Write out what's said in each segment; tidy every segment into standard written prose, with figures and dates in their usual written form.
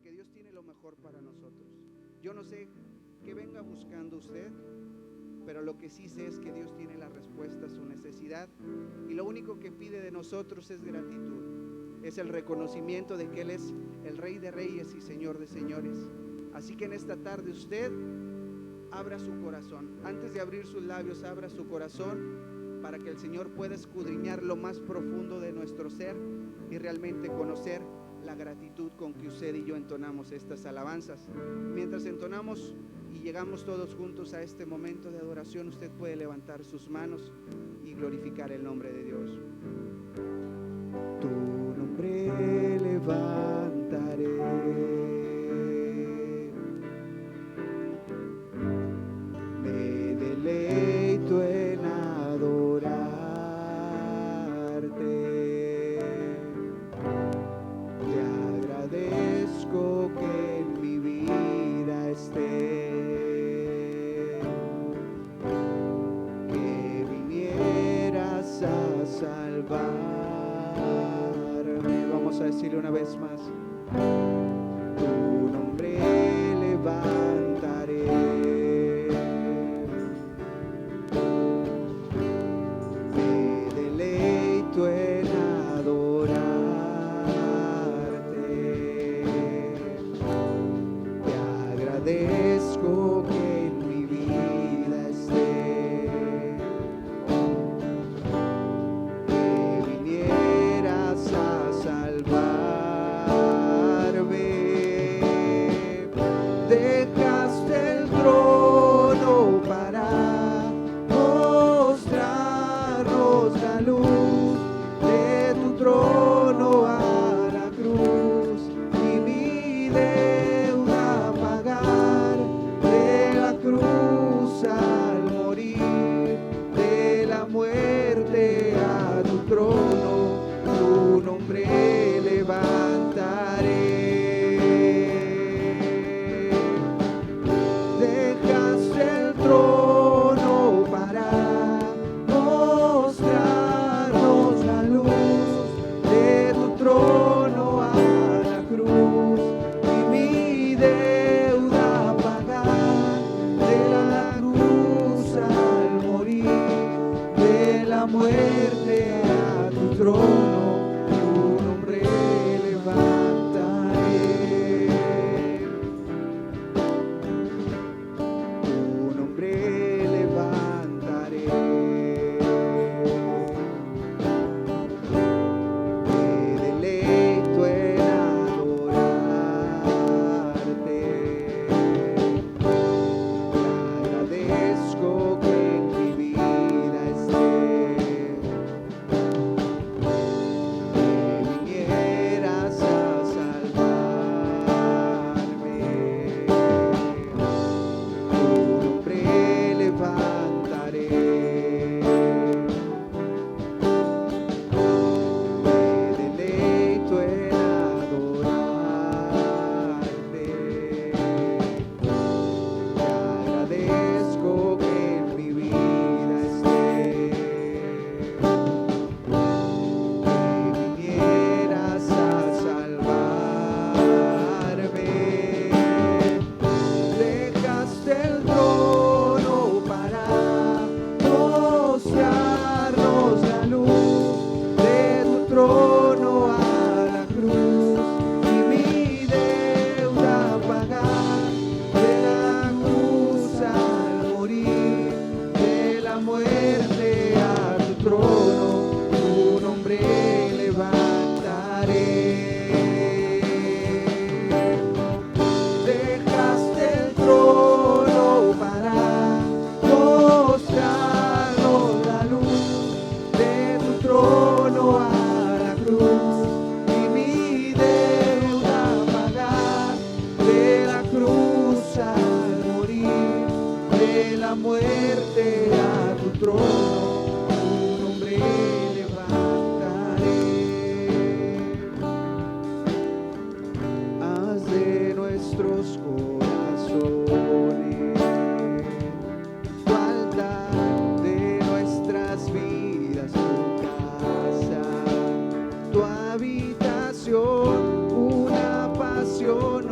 porque Dios tiene lo mejor para nosotros. Yo no sé qué venga buscando usted, pero lo que sí sé es que Dios tiene la respuesta a su necesidad, y lo único que pide de nosotros es gratitud, es el reconocimiento de que Él es el Rey de Reyes y Señor de Señores. Así que en esta tarde usted abra su corazón. Antes de abrir sus labios, abra su corazón para que el Señor pueda escudriñar lo más profundo de nuestro ser y realmente conocer la gratitud con que usted y yo entonamos estas alabanzas. Mientras entonamos y llegamos todos juntos a este momento de adoración, usted puede levantar sus manos y glorificar el nombre de Dios. Tu nombre levantaré, me deleito en adorarte, te agradezco que en mi vida esté, que vinieras a salvarme. Vamos a decirle una vez más: tu nombre levantaré, me deleito en adorarte, te agradezco que en mi vida esté, que vinieras a salvarme, dejaste el trono para mostrarnos la luz de tu trono a la cruz, y mi deuda pagar, de la cruz al morir, de la muerte a tu trono, tu nombre levantaré. Dejaste el trono para mostrarnos la luz de tu trono a la cruz, y mi deuda pagar, de la cruz al morir, de la muerte a tu trono, tu nombre levantaré, tu nombre levantaré, me deleito en adorarte, te agradezco que en mi vida esté, que vinieras a salvarme, tu nombre levantaré, me deleito en adorarte, te agradezco que en mi vida esté, que vinieras a salvarme, dejaste el trono para mostrarnos la luz de tu trono a la cruz, y mi deuda pagar, de la cruz al morir, de la muerte a tu trono, tu nombre levantaré. Dejaste el trono para mostrarnos la luz de tu trono a la cruz, y mi deuda pagar, de la cruz al morir, de la muerte a tu trono, tu nombre levantaré. Haz de nuestros corazones tu altar, de nuestras vidas tu casa, tu habitación, una pasión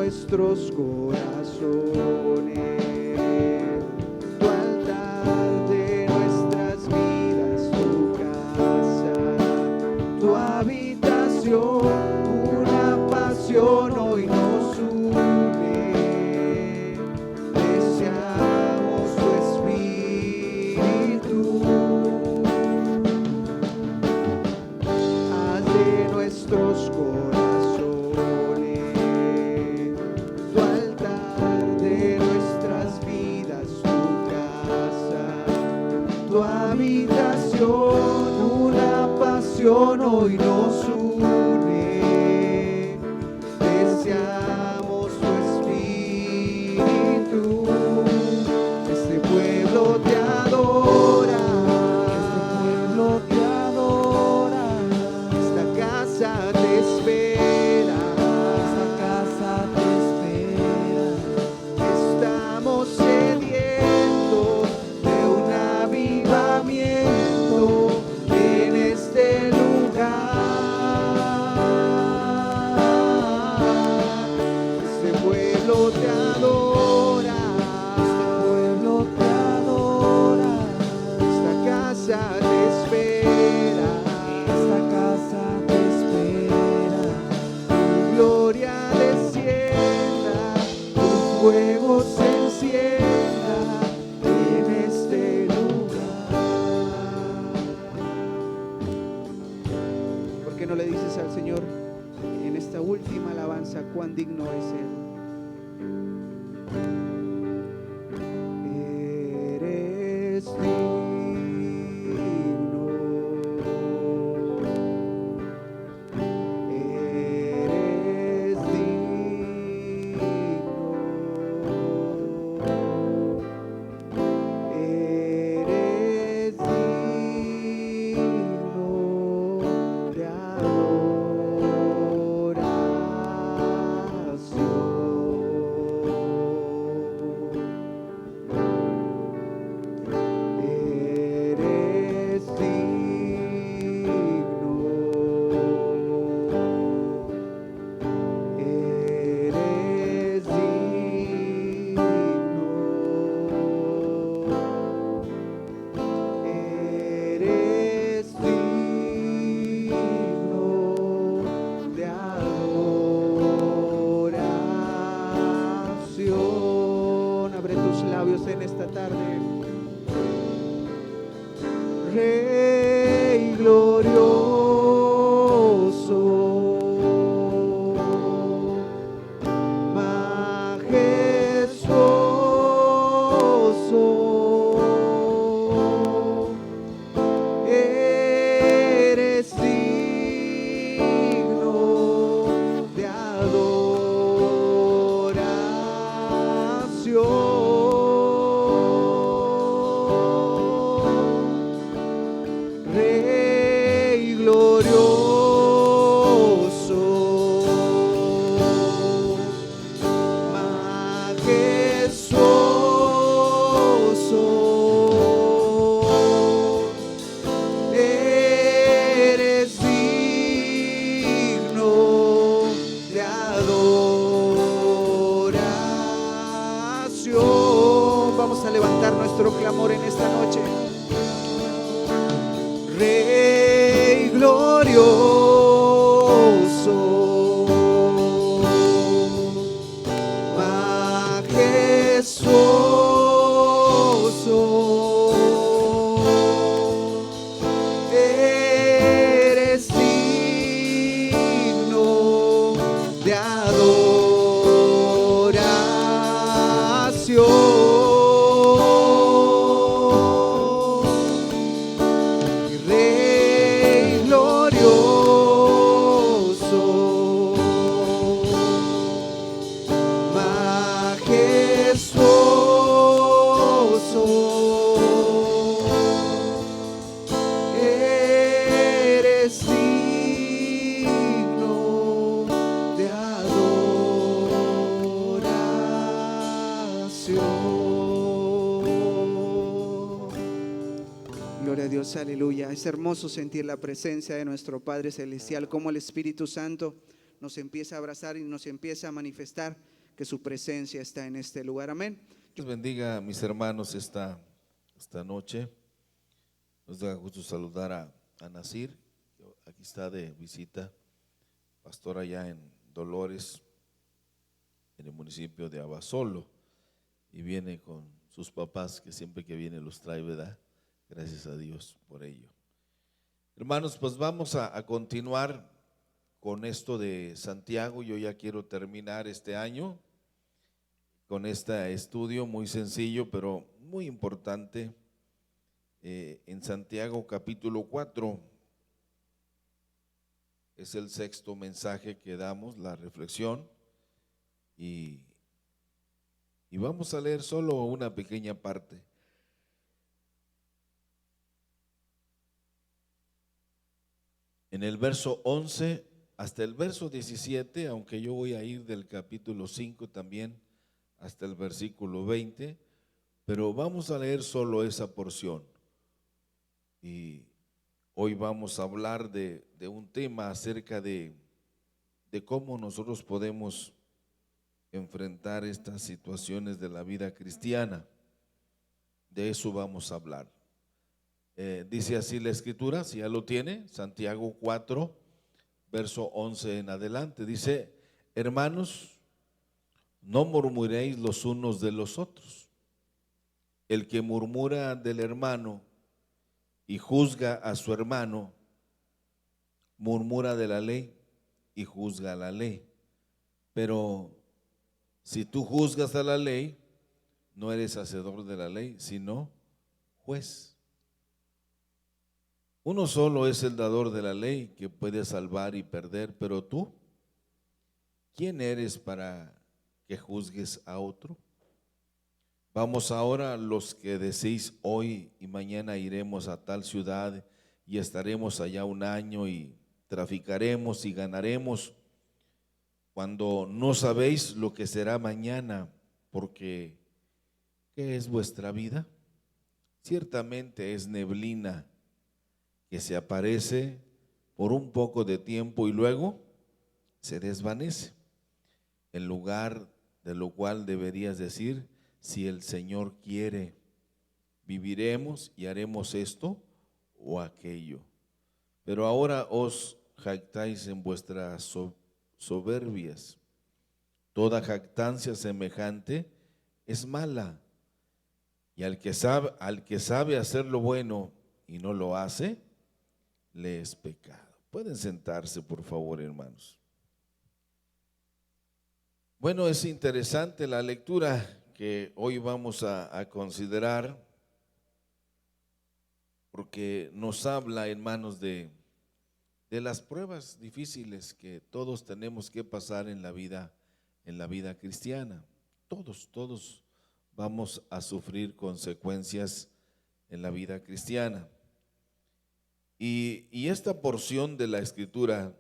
nuestros corazones, tu altar de nuestras vidas, tu casa, tu habitación, una pasión hoy nos une. Deseamos tu espíritu. Haz de nuestros corazones tu altar de nuestras vidas, tu casa, tu habitación, una pasión hoy nos une. Deseamos tu espíritu. Este pueblo te adora, este pueblo te adora. Esta casa te espera, esta casa te espera. Estamos sedientos de un avivamiento en este lugar. Este pueblo te adora, este pueblo te adora. Esta casa te espera, esta casa te espera. Tu gloria descienda, tu fuego se encienda en este lugar. ¿Por qué no le dices al Señor en esta última alabanza cuán digno es Él? Eres digno, eres digno, eres digno de adoración. Eres digno, eres digno, eres digno de adoración. Abre tus labios en esta tarde. Rey glorioso, majestuoso, eres digno de adoración. Rey glorioso, majestuoso, eres digno de adoración. Vamos a levantar nuestro clamor en esta noche. Rey glorioso, majestuoso, eres digno de adoración. Rey glorioso, majestuoso, eres digno de adoración. Gloria a Dios, aleluya. Es hermoso sentir la presencia de nuestro Padre Celestial, como el Espíritu Santo nos empieza a abrazar y nos empieza a manifestar que su presencia está en este lugar. Amén. Dios bendiga a mis hermanos esta noche. Nos da gusto saludar a Nasir, que aquí está de visita, pastor allá en Dolores, en el municipio de Abasolo, y viene con sus papás, que siempre que viene los trae, ¿verdad? Gracias a Dios por ello. Hermanos, pues vamos a continuar con esto de Santiago. Yo ya quiero terminar este año con este estudio muy sencillo, pero muy importante, en Santiago capítulo 4. Es el sexto mensaje que damos, la reflexión, y vamos a leer solo una pequeña parte. En el verso 11 hasta el verso 17, aunque yo voy a ir del capítulo 5 también hasta el versículo 20, pero vamos a leer solo esa porción. Y hoy vamos a hablar de un tema acerca de cómo nosotros podemos enfrentar estas situaciones de la vida cristiana. De eso vamos a hablar. Dice así la escritura, si ya lo tiene, Santiago 4, verso 11 en adelante. Dice: hermanos, no murmuréis los unos de los otros. El que murmura del hermano y juzga a su hermano, murmura de la ley y juzga la ley. Pero si tú juzgas a la ley, no eres hacedor de la ley, sino juez. Uno solo es el dador de la ley, que puede salvar y perder, pero tú, ¿quién eres para que juzgues a otro? Vamos ahora, los que decís hoy y mañana iremos a tal ciudad y estaremos allá un año y traficaremos y ganaremos, cuando no sabéis lo que será mañana, porque ¿qué es vuestra vida? Ciertamente es neblina que se aparece por un poco de tiempo y luego se desvanece. En lugar de lo cual deberías decir: si el Señor quiere, viviremos y haremos esto o aquello. Pero ahora os jactáis en vuestras soberbias. Toda jactancia semejante es mala, y al que sabe hacer lo bueno y no lo hace, le es pecado. Pueden sentarse, por favor, hermanos. Bueno, es interesante la lectura que hoy vamos a considerar, porque nos habla, hermanos, de las pruebas difíciles que todos tenemos que pasar en la vida cristiana. Todos vamos a sufrir consecuencias en la vida cristiana. Y esta porción de la Escritura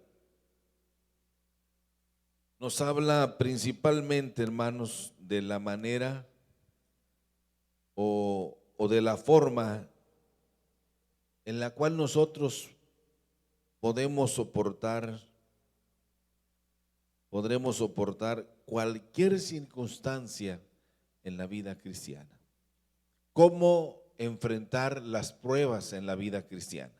nos habla principalmente, hermanos, de la manera o de la forma en la cual nosotros podremos soportar cualquier circunstancia en la vida cristiana. Cómo enfrentar las pruebas en la vida cristiana.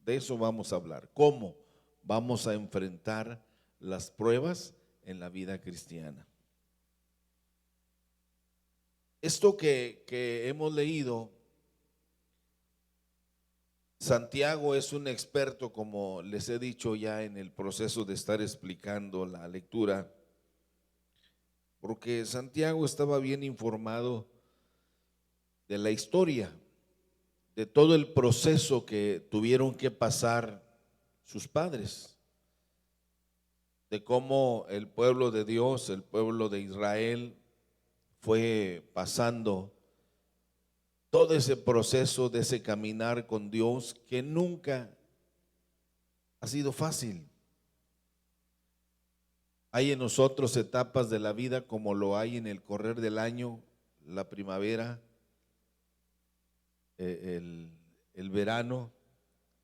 De eso vamos a hablar. ¿Cómo vamos a enfrentar las pruebas en la vida cristiana? Esto que hemos leído, Santiago es un experto, como les he dicho ya en el proceso de estar explicando la lectura, porque Santiago estaba bien informado de la historia, de todo el proceso que tuvieron que pasar sus padres, de cómo el pueblo de Dios, el pueblo de Israel, fue pasando todo ese proceso de ese caminar con Dios, que nunca ha sido fácil. Hay en nosotros etapas de la vida, como lo hay en el correr del año, la primavera, el verano,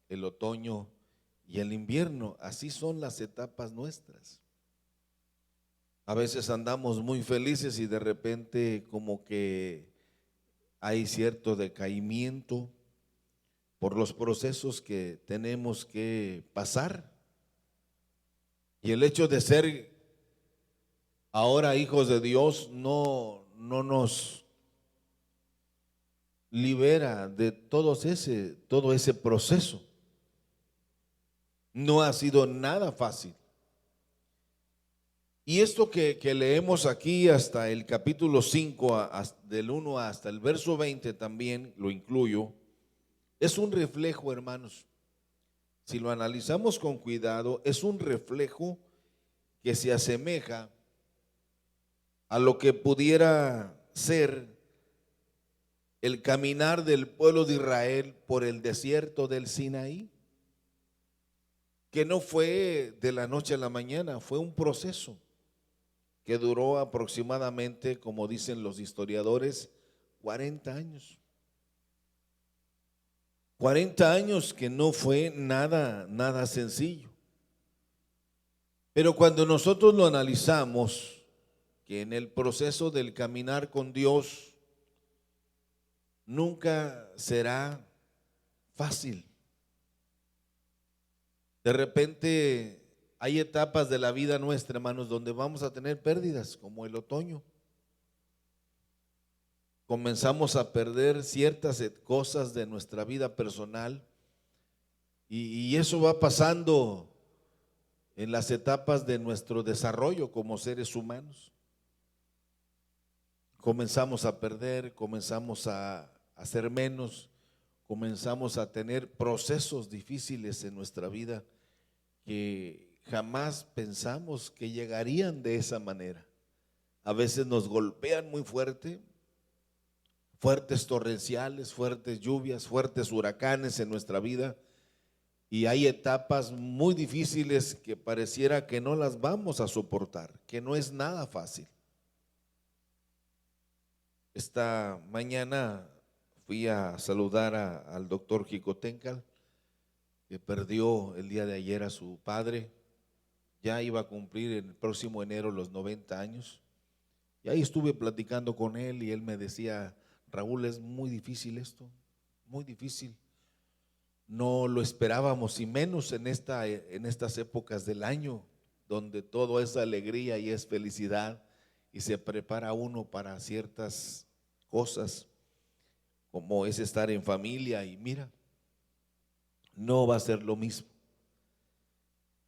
el otoño y el invierno. Así son las etapas nuestras. A veces andamos muy felices y de repente como que hay cierto decaimiento por los procesos que tenemos que pasar. Y el hecho de ser ahora hijos de Dios no nos libera de todo ese proceso. No ha sido nada fácil. Y esto que leemos aquí hasta el capítulo 5, del 1 hasta el verso 20 también lo incluyo, es un reflejo, hermanos. Si lo analizamos con cuidado, es un reflejo que se asemeja a lo que pudiera ser el caminar del pueblo de Israel por el desierto del Sinaí, que no fue de la noche a la mañana, fue un proceso que duró aproximadamente, como dicen los historiadores, 40 años. 40 años que no fue nada sencillo. Pero cuando nosotros lo analizamos, que en el proceso del caminar con Dios nunca será fácil. De repente hay etapas de la vida nuestra, hermanos, donde vamos a tener pérdidas, como el otoño. Comenzamos a perder ciertas cosas de nuestra vida personal y eso va pasando en las etapas de nuestro desarrollo como seres humanos. Comenzamos a perder, comenzamos a hacer menos, comenzamos a tener procesos difíciles en nuestra vida que jamás pensamos que llegarían de esa manera. A veces nos golpean muy fuerte, fuertes torrenciales, fuertes lluvias, fuertes huracanes en nuestra vida, y hay etapas muy difíciles que pareciera que no las vamos a soportar, que no es nada fácil. Esta mañana fui a saludar al doctor Jicotencal, que perdió el día de ayer a su padre. Ya iba a cumplir el próximo enero los 90 años. Y ahí estuve platicando con él y él me decía: Raúl, es muy difícil esto, muy difícil. No lo esperábamos, y menos en estas épocas del año, donde todo es alegría y es felicidad, y se prepara uno para ciertas cosas, como es estar en familia, y mira, no va a ser lo mismo.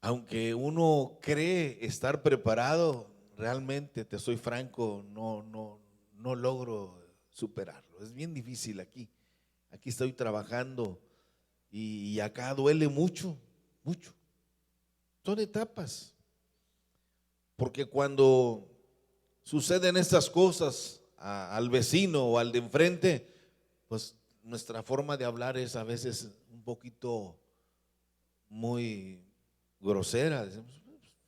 Aunque uno cree estar preparado, realmente, te soy franco, no logro superarlo. Es bien difícil aquí. Aquí estoy trabajando y acá duele mucho, mucho. Son etapas. Porque cuando suceden estas cosas al vecino o al de enfrente, pues nuestra forma de hablar es a veces un poquito muy grosera. Decimos,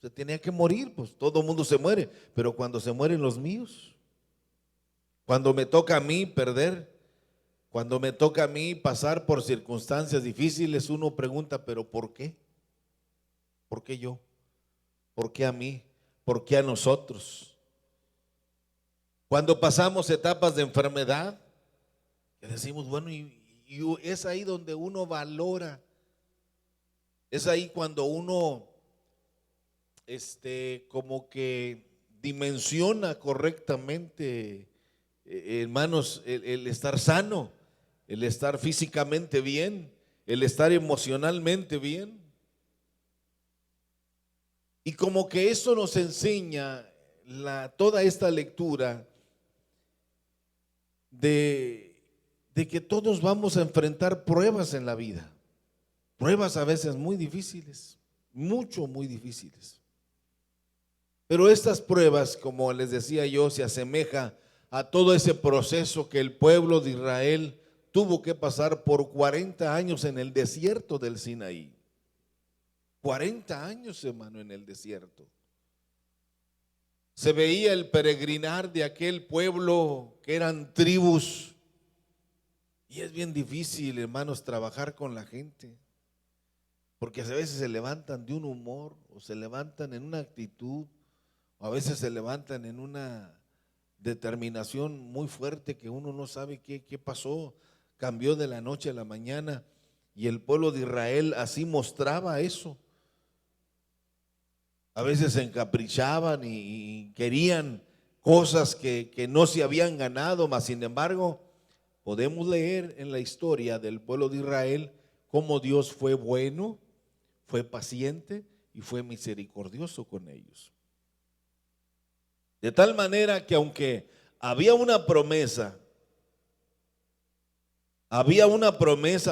se tenía que morir, pues todo el mundo se muere, pero cuando se mueren los míos, cuando me toca a mí perder, cuando me toca a mí pasar por circunstancias difíciles, uno pregunta, pero ¿por qué? ¿Por qué yo? ¿Por qué a mí? ¿Por qué a nosotros? Cuando pasamos etapas de enfermedad, que decimos, bueno, y es ahí donde uno valora, es ahí cuando uno como que dimensiona correctamente, hermanos, el estar sano, el estar físicamente bien, el estar emocionalmente bien. Y como que eso nos enseña toda esta lectura de que todos vamos a enfrentar pruebas en la vida, pruebas a veces muy difíciles, muy difíciles. Pero estas pruebas, como les decía yo, se asemeja a todo ese proceso que el pueblo de Israel tuvo que pasar por 40 años en el desierto del Sinaí. 40 años, hermano, en el desierto. Se veía el peregrinar de aquel pueblo que eran tribus. Y es bien difícil, hermanos, trabajar con la gente, porque a veces se levantan de un humor o se levantan en una actitud a veces se levantan en una determinación muy fuerte que uno no sabe qué pasó, cambió de la noche a la mañana, y el pueblo de Israel así mostraba eso. A veces se encaprichaban y querían cosas que no se habían ganado, mas sin embargo podemos leer en la historia del pueblo de Israel cómo Dios fue bueno, fue paciente y fue misericordioso con ellos. De tal manera que aunque había una promesa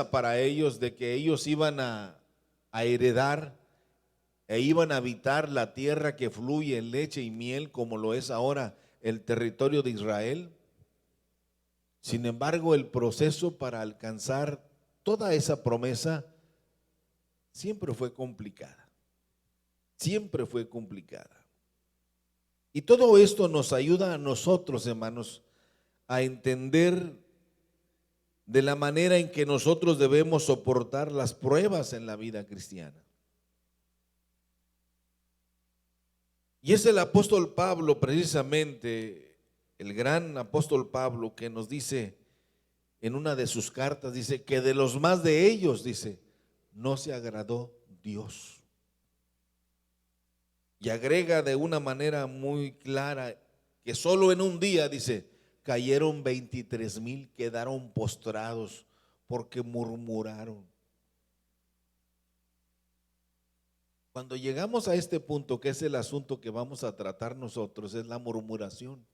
para ellos de que ellos iban a heredar e iban a habitar la tierra que fluye en leche y miel, como lo es ahora el territorio de Israel. Sin embargo, el proceso para alcanzar toda esa promesa siempre fue complicada. Siempre fue complicada. Y todo esto nos ayuda a nosotros, hermanos, a entender de la manera en que nosotros debemos soportar las pruebas en la vida cristiana. Y es el apóstol Pablo, precisamente, el gran apóstol Pablo, que nos dice en una de sus cartas, dice que de los más de ellos, dice, no se agradó Dios. Y agrega de una manera muy clara que solo en un día, dice, cayeron 23,000, quedaron postrados porque murmuraron. Cuando llegamos a este punto, que es el asunto que vamos a tratar nosotros, es la murmuración.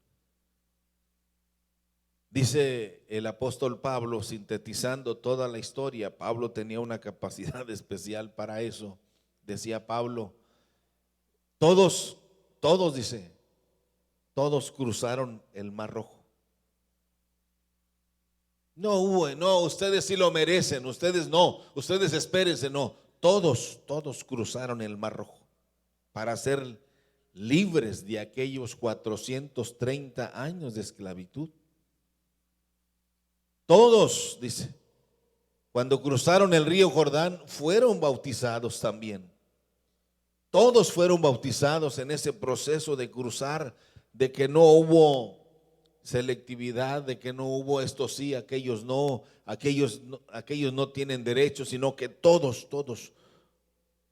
Dice el apóstol Pablo, sintetizando toda la historia, Pablo tenía una capacidad especial para eso. Decía Pablo, todos dice, todos cruzaron el Mar Rojo. No, ustedes sí lo merecen, ustedes no, ustedes espérense, no. Todos cruzaron el Mar Rojo para ser libres de aquellos 430 años de esclavitud. Todos, dice, cuando cruzaron el río Jordán, fueron bautizados también. Todos fueron bautizados en ese proceso de cruzar, de que no hubo selectividad, de que no hubo esto sí, aquellos no tienen derecho, sino que todos,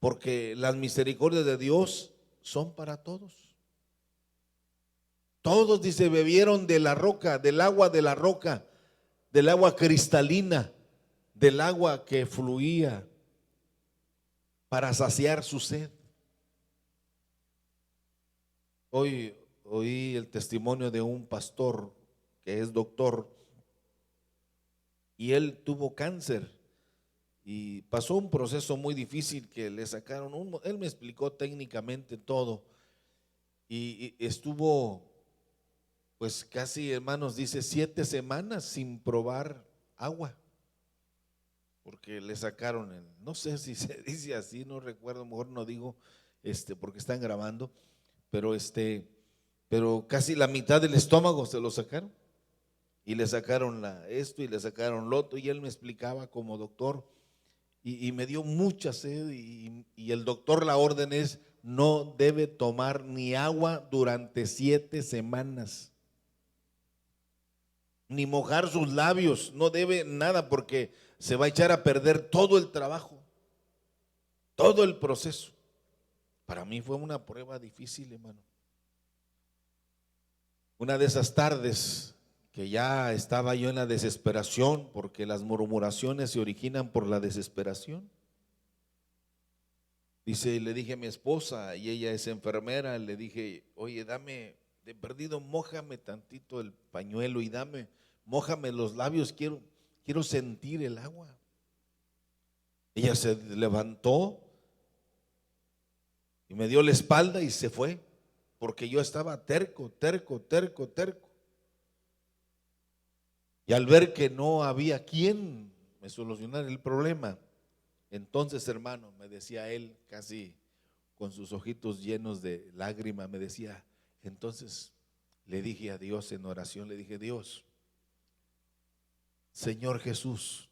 porque las misericordias de Dios son para todos. Todos, dice, bebieron de la roca, del agua de la roca, del agua cristalina, del agua que fluía para saciar su sed. Hoy oí el testimonio de un pastor que es doctor y él tuvo cáncer y pasó un proceso muy difícil que le sacaron, él me explicó técnicamente todo y estuvo pues casi, hermanos, dice 7 semanas sin probar agua porque le sacaron no sé si se dice así, no recuerdo, mejor no digo porque están grabando, pero casi la mitad del estómago se lo sacaron y le sacaron esto y le sacaron lo otro, y él me explicaba como doctor y me dio mucha sed y el doctor, la orden es no debe tomar ni agua durante 7 semanas, ni mojar sus labios, no debe nada porque se va a echar a perder todo el trabajo, todo el proceso. Para mí fue una prueba difícil, hermano. Una de esas tardes que ya estaba yo en la desesperación, porque las murmuraciones se originan por la desesperación. Dice, le dije a mi esposa, y ella es enfermera, le dije, oye, dame, de perdido, mójame tantito el pañuelo y mójame los labios, quiero sentir el agua. Ella se levantó y me dio la espalda y se fue, porque yo estaba terco. Y al ver que no había quien me solucionara el problema, entonces, hermano, me decía él, casi con sus ojitos llenos de lágrimas, me decía, entonces le dije a Dios en oración, le dije, Dios, Señor Jesús,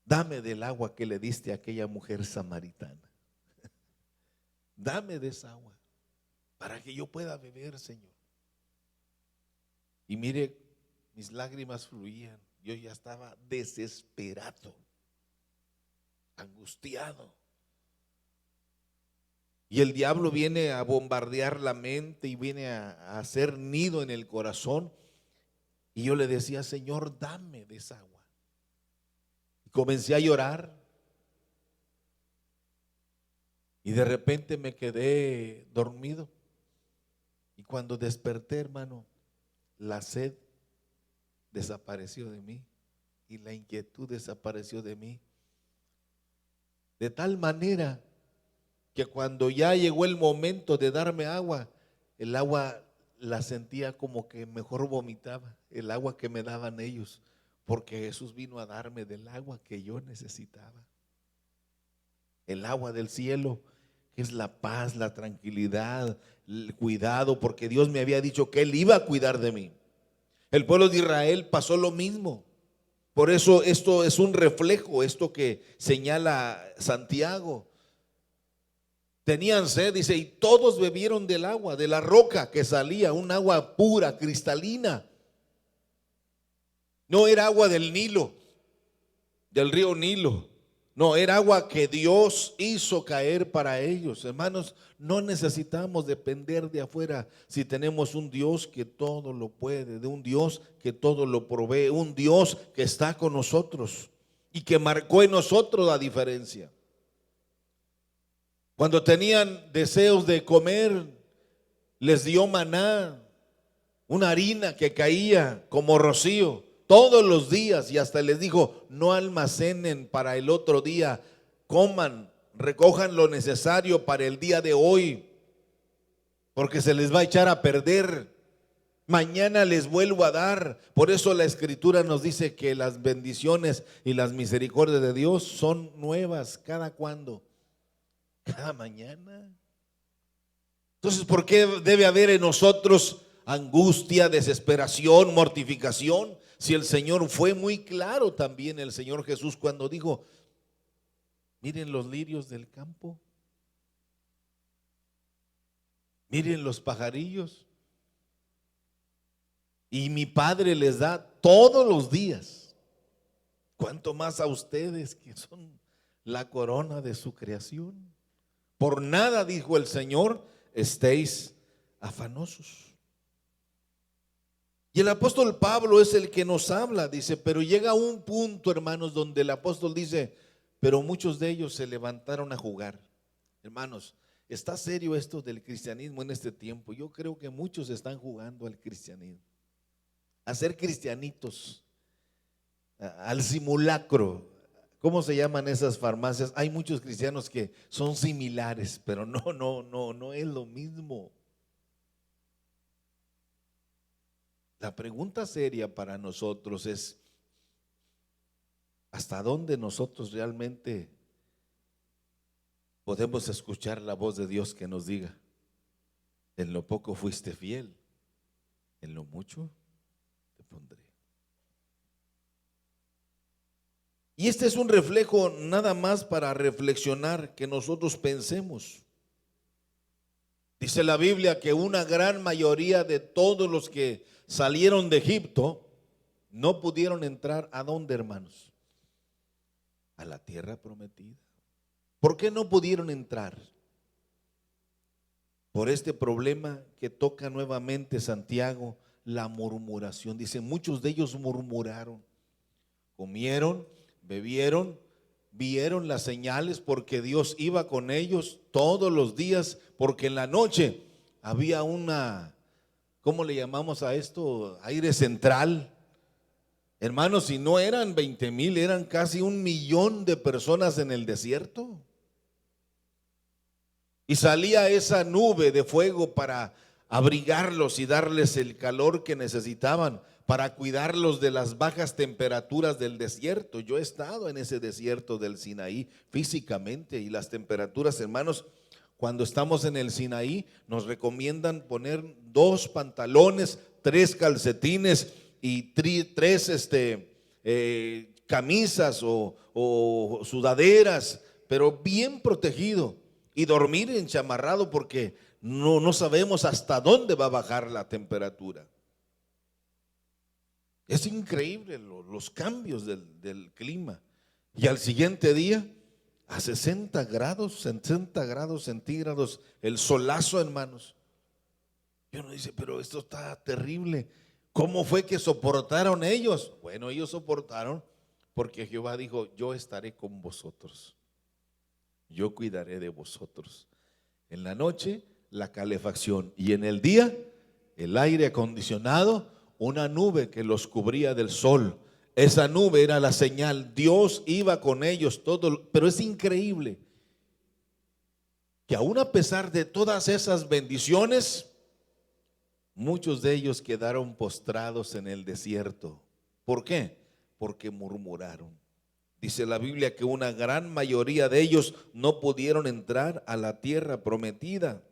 dame del agua que le diste a aquella mujer samaritana. Dame de esa agua para que yo pueda beber, Señor. Y mire, mis lágrimas fluían. Yo ya estaba desesperado, angustiado. Y el diablo viene a bombardear la mente y viene a hacer nido en el corazón. Y yo le decía, Señor, dame de esa agua. Y comencé a llorar. Y de repente me quedé dormido. Y cuando desperté, hermano, la sed desapareció de mí y la inquietud desapareció de mí. De tal manera que cuando ya llegó el momento de darme agua, el agua la sentía como que mejor vomitaba, el agua que me daban ellos, porque Jesús vino a darme del agua que yo necesitaba. El agua del cielo, que es la paz, la tranquilidad, el cuidado, porque Dios me había dicho que Él iba a cuidar de mí. El pueblo de Israel pasó lo mismo. Por eso esto es un reflejo, esto que señala Santiago. Tenían sed, dice, y todos bebieron del agua, de la roca que salía, un agua pura, cristalina. No era agua del Nilo, del río Nilo. No, era agua que Dios hizo caer para ellos. Hermanos, no necesitamos depender de afuera si tenemos un Dios que todo lo puede, de un Dios que todo lo provee, un Dios que está con nosotros y que marcó en nosotros la diferencia. Cuando tenían deseos de comer, les dio maná, una harina que caía como rocío todos los días, y hasta les dijo, no almacenen para el otro día, coman, recojan lo necesario para el día de hoy, porque se les va a echar a perder. Mañana les vuelvo a dar. Por eso la Escritura nos dice que las bendiciones y las misericordias de Dios son nuevas. ¿Cada cuándo? Cada mañana. Entonces, ¿por qué debe haber en nosotros angustia, desesperación, mortificación? Si el Señor fue muy claro también, el Señor Jesús, cuando dijo, miren los lirios del campo, miren los pajarillos, y mi Padre les da todos los días. ¿Cuánto más a ustedes que son la corona de su creación? Por nada, dijo el Señor, estéis afanosos. Y el apóstol Pablo es el que nos habla, dice, pero llega un punto, hermanos, donde el apóstol dice, pero muchos de ellos se levantaron a jugar. Hermanos, está serio esto del cristianismo en este tiempo. Yo creo que muchos están jugando al cristianismo, a ser cristianitos, al simulacro. ¿Cómo se llaman esas farmacias? Hay muchos cristianos que son similares, pero no es lo mismo. La pregunta seria para nosotros es, ¿hasta dónde nosotros realmente podemos escuchar la voz de Dios que nos diga, en lo poco fuiste fiel, en lo mucho te pondré? Y este es un reflejo nada más para reflexionar, que nosotros pensemos. Dice la Biblia que una gran mayoría de todos los que salieron de Egipto no pudieron entrar. ¿A dónde, hermanos? A la tierra prometida. ¿Por qué no pudieron entrar? Por este problema que toca nuevamente Santiago, la murmuración. Dice, muchos de ellos murmuraron, comieron, bebieron, vieron las señales porque Dios iba con ellos todos los días, porque en la noche había una, ¿cómo le llamamos a esto? Aire central. Hermanos, si no eran 20,000, eran casi 1,000,000 de personas en el desierto. Y salía esa nube de fuego para abrigarlos y darles el calor que necesitaban, para cuidarlos de las bajas temperaturas del desierto. Yo he estado en ese desierto del Sinaí físicamente, y las temperaturas, hermanos, cuando estamos en el Sinaí nos recomiendan poner 2 pantalones, 3 calcetines y 3 camisas o sudaderas, pero bien protegido, y dormir enchamarrado porque no sabemos hasta dónde va a bajar la temperatura. Es increíble los cambios del clima. Y al siguiente día, a 60 grados centígrados, el solazo, hermanos. Y uno dice, pero esto está terrible. ¿Cómo fue que soportaron ellos? Bueno, ellos soportaron porque Jehová dijo, yo estaré con vosotros. Yo cuidaré de vosotros. En la noche, la calefacción. Y en el día, el aire acondicionado, una nube que los cubría del sol. Esa nube era la señal. Dios iba con ellos todo. Pero es increíble que aún a pesar de todas esas bendiciones, muchos de ellos quedaron postrados en el desierto. ¿Por qué? Porque murmuraron. Dice la Biblia que una gran mayoría de ellos no pudieron entrar a la tierra prometida.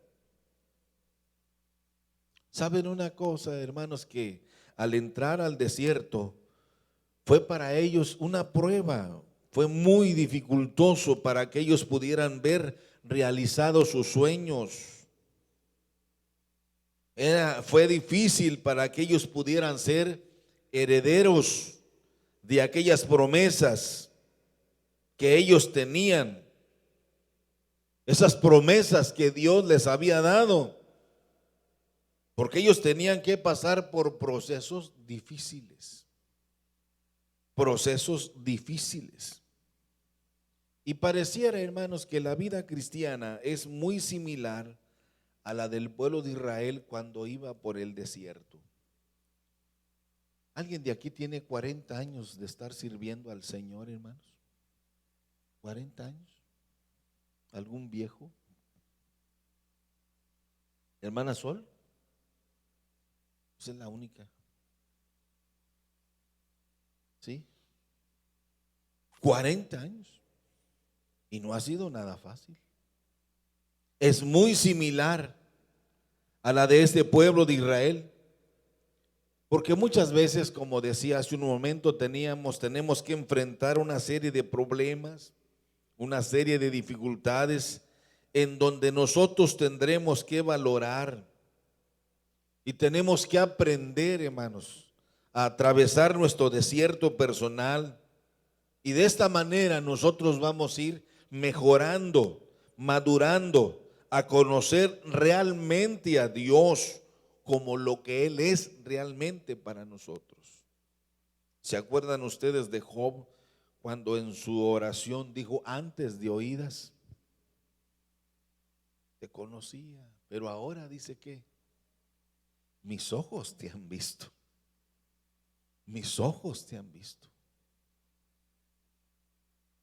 ¿Saben una cosa, hermanos? Que al entrar al desierto fue para ellos una prueba. Fue muy dificultoso para que ellos pudieran ver realizados sus sueños. Fue difícil para que ellos pudieran ser herederos de aquellas promesas que ellos tenían, esas promesas que Dios les había dado, porque ellos tenían que pasar por procesos difíciles, Y pareciera, hermanos, que la vida cristiana es muy similar a la del pueblo de Israel cuando iba por el desierto. ¿Alguien de aquí tiene 40 años de estar sirviendo al Señor, hermanos? 40 años. ¿Algún viejo? Hermana Sol, usted es la única. ¿Sí? 40 años. Y no ha sido nada fácil. Es muy similar a la de este pueblo de Israel. Porque muchas veces, como decía hace un momento, tenemos que enfrentar una serie de problemas, una serie de dificultades en donde nosotros tendremos que valorar y tenemos que aprender, hermanos, a atravesar nuestro desierto personal. Y de esta manera nosotros vamos a ir mejorando, madurando, a conocer realmente a Dios como lo que Él es realmente para nosotros. ¿Se acuerdan ustedes de Job cuando en su oración dijo, antes de oídas te conocía, pero ahora dice que mis ojos te han visto? Mis ojos te han visto.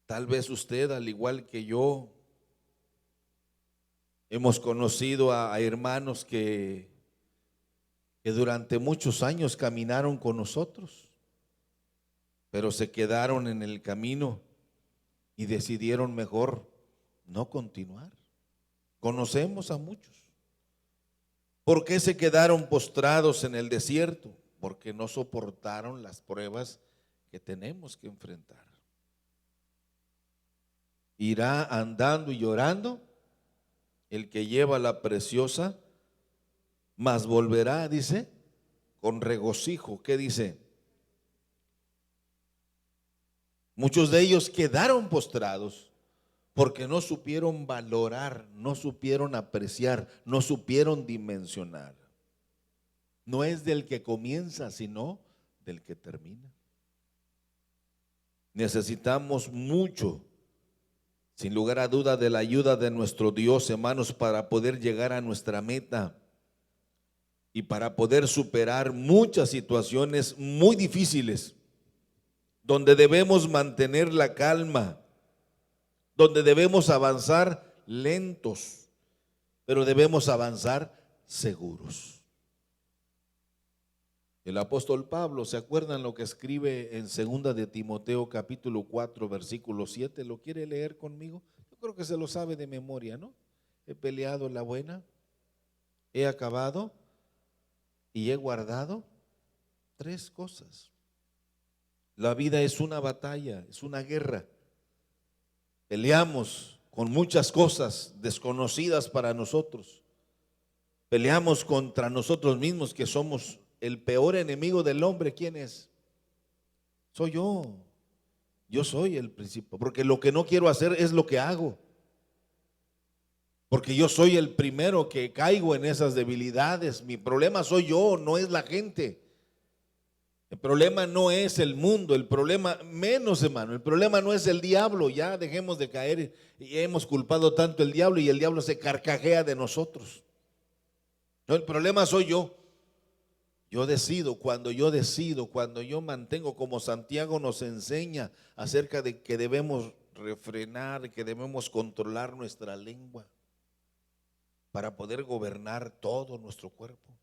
Tal vez usted, al igual que yo, hemos conocido a hermanos que durante muchos años caminaron con nosotros, pero se quedaron en el camino y decidieron mejor no continuar. Conocemos a muchos. ¿Por qué se quedaron postrados en el desierto? Porque no soportaron las pruebas que tenemos que enfrentar. Irá andando y llorando el que lleva la preciosa, mas volverá, dice, con regocijo. ¿Qué dice? Muchos de ellos quedaron postrados porque no supieron valorar, no supieron apreciar, no supieron dimensionar. No es del que comienza, sino del que termina. Necesitamos mucho, sin lugar a duda, de la ayuda de nuestro Dios, hermanos, para poder llegar a nuestra meta y para poder superar muchas situaciones muy difíciles, donde debemos mantener la calma, donde debemos avanzar lentos, pero debemos avanzar seguros. El apóstol Pablo, ¿se acuerdan lo que escribe en 2 de Timoteo capítulo 4 versículo 7? ¿Lo quiere leer conmigo? Yo creo que se lo sabe de memoria, ¿no? He peleado la buena, he acabado y he guardado 3 cosas. La vida es una batalla, es una guerra. Peleamos con muchas cosas desconocidas para nosotros. Peleamos contra nosotros mismos, que somos el peor enemigo del hombre. ¿Quién es? Soy yo. Yo soy el principio, porque lo que no quiero hacer es lo que hago. Porque yo soy el primero que caigo en esas debilidades. Mi problema soy yo, no es la gente. El problema no es el mundo, el problema, menos hermano, el problema no es el diablo. Ya dejemos de caer y hemos culpado tanto al diablo y el diablo se carcajea de nosotros. No, el problema soy yo. Yo decido, cuando yo mantengo, como Santiago nos enseña acerca de que debemos refrenar, que debemos controlar nuestra lengua para poder gobernar todo nuestro cuerpo.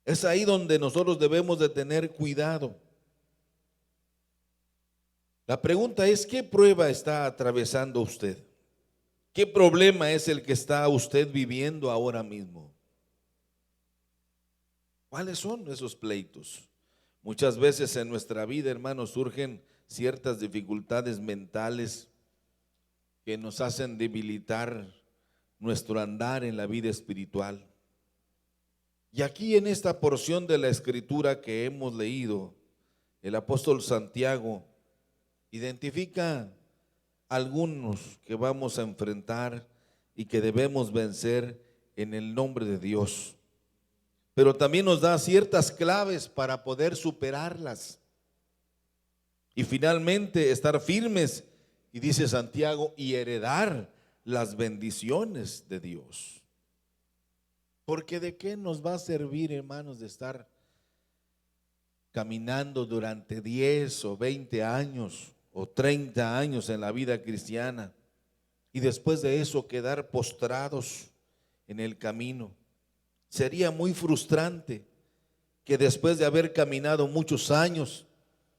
Es ahí donde nosotros debemos de tener cuidado. La pregunta es, ¿qué prueba está atravesando usted? ¿Qué problema es el que está usted viviendo ahora mismo? ¿Cuáles son esos pleitos? Muchas veces en nuestra vida, hermanos, surgen ciertas dificultades mentales que nos hacen debilitar nuestro andar en la vida espiritual. Y aquí en esta porción de la escritura que hemos leído, el apóstol Santiago identifica algunos que vamos a enfrentar y que debemos vencer en el nombre de Dios. Pero también nos da ciertas claves para poder superarlas y finalmente estar firmes, y dice Santiago, y heredar las bendiciones de Dios. Porque ¿de qué nos va a servir, hermanos, de estar caminando durante 10 o 20 años o 30 años en la vida cristiana y después de eso quedar postrados en el camino? Sería muy frustrante que después de haber caminado muchos años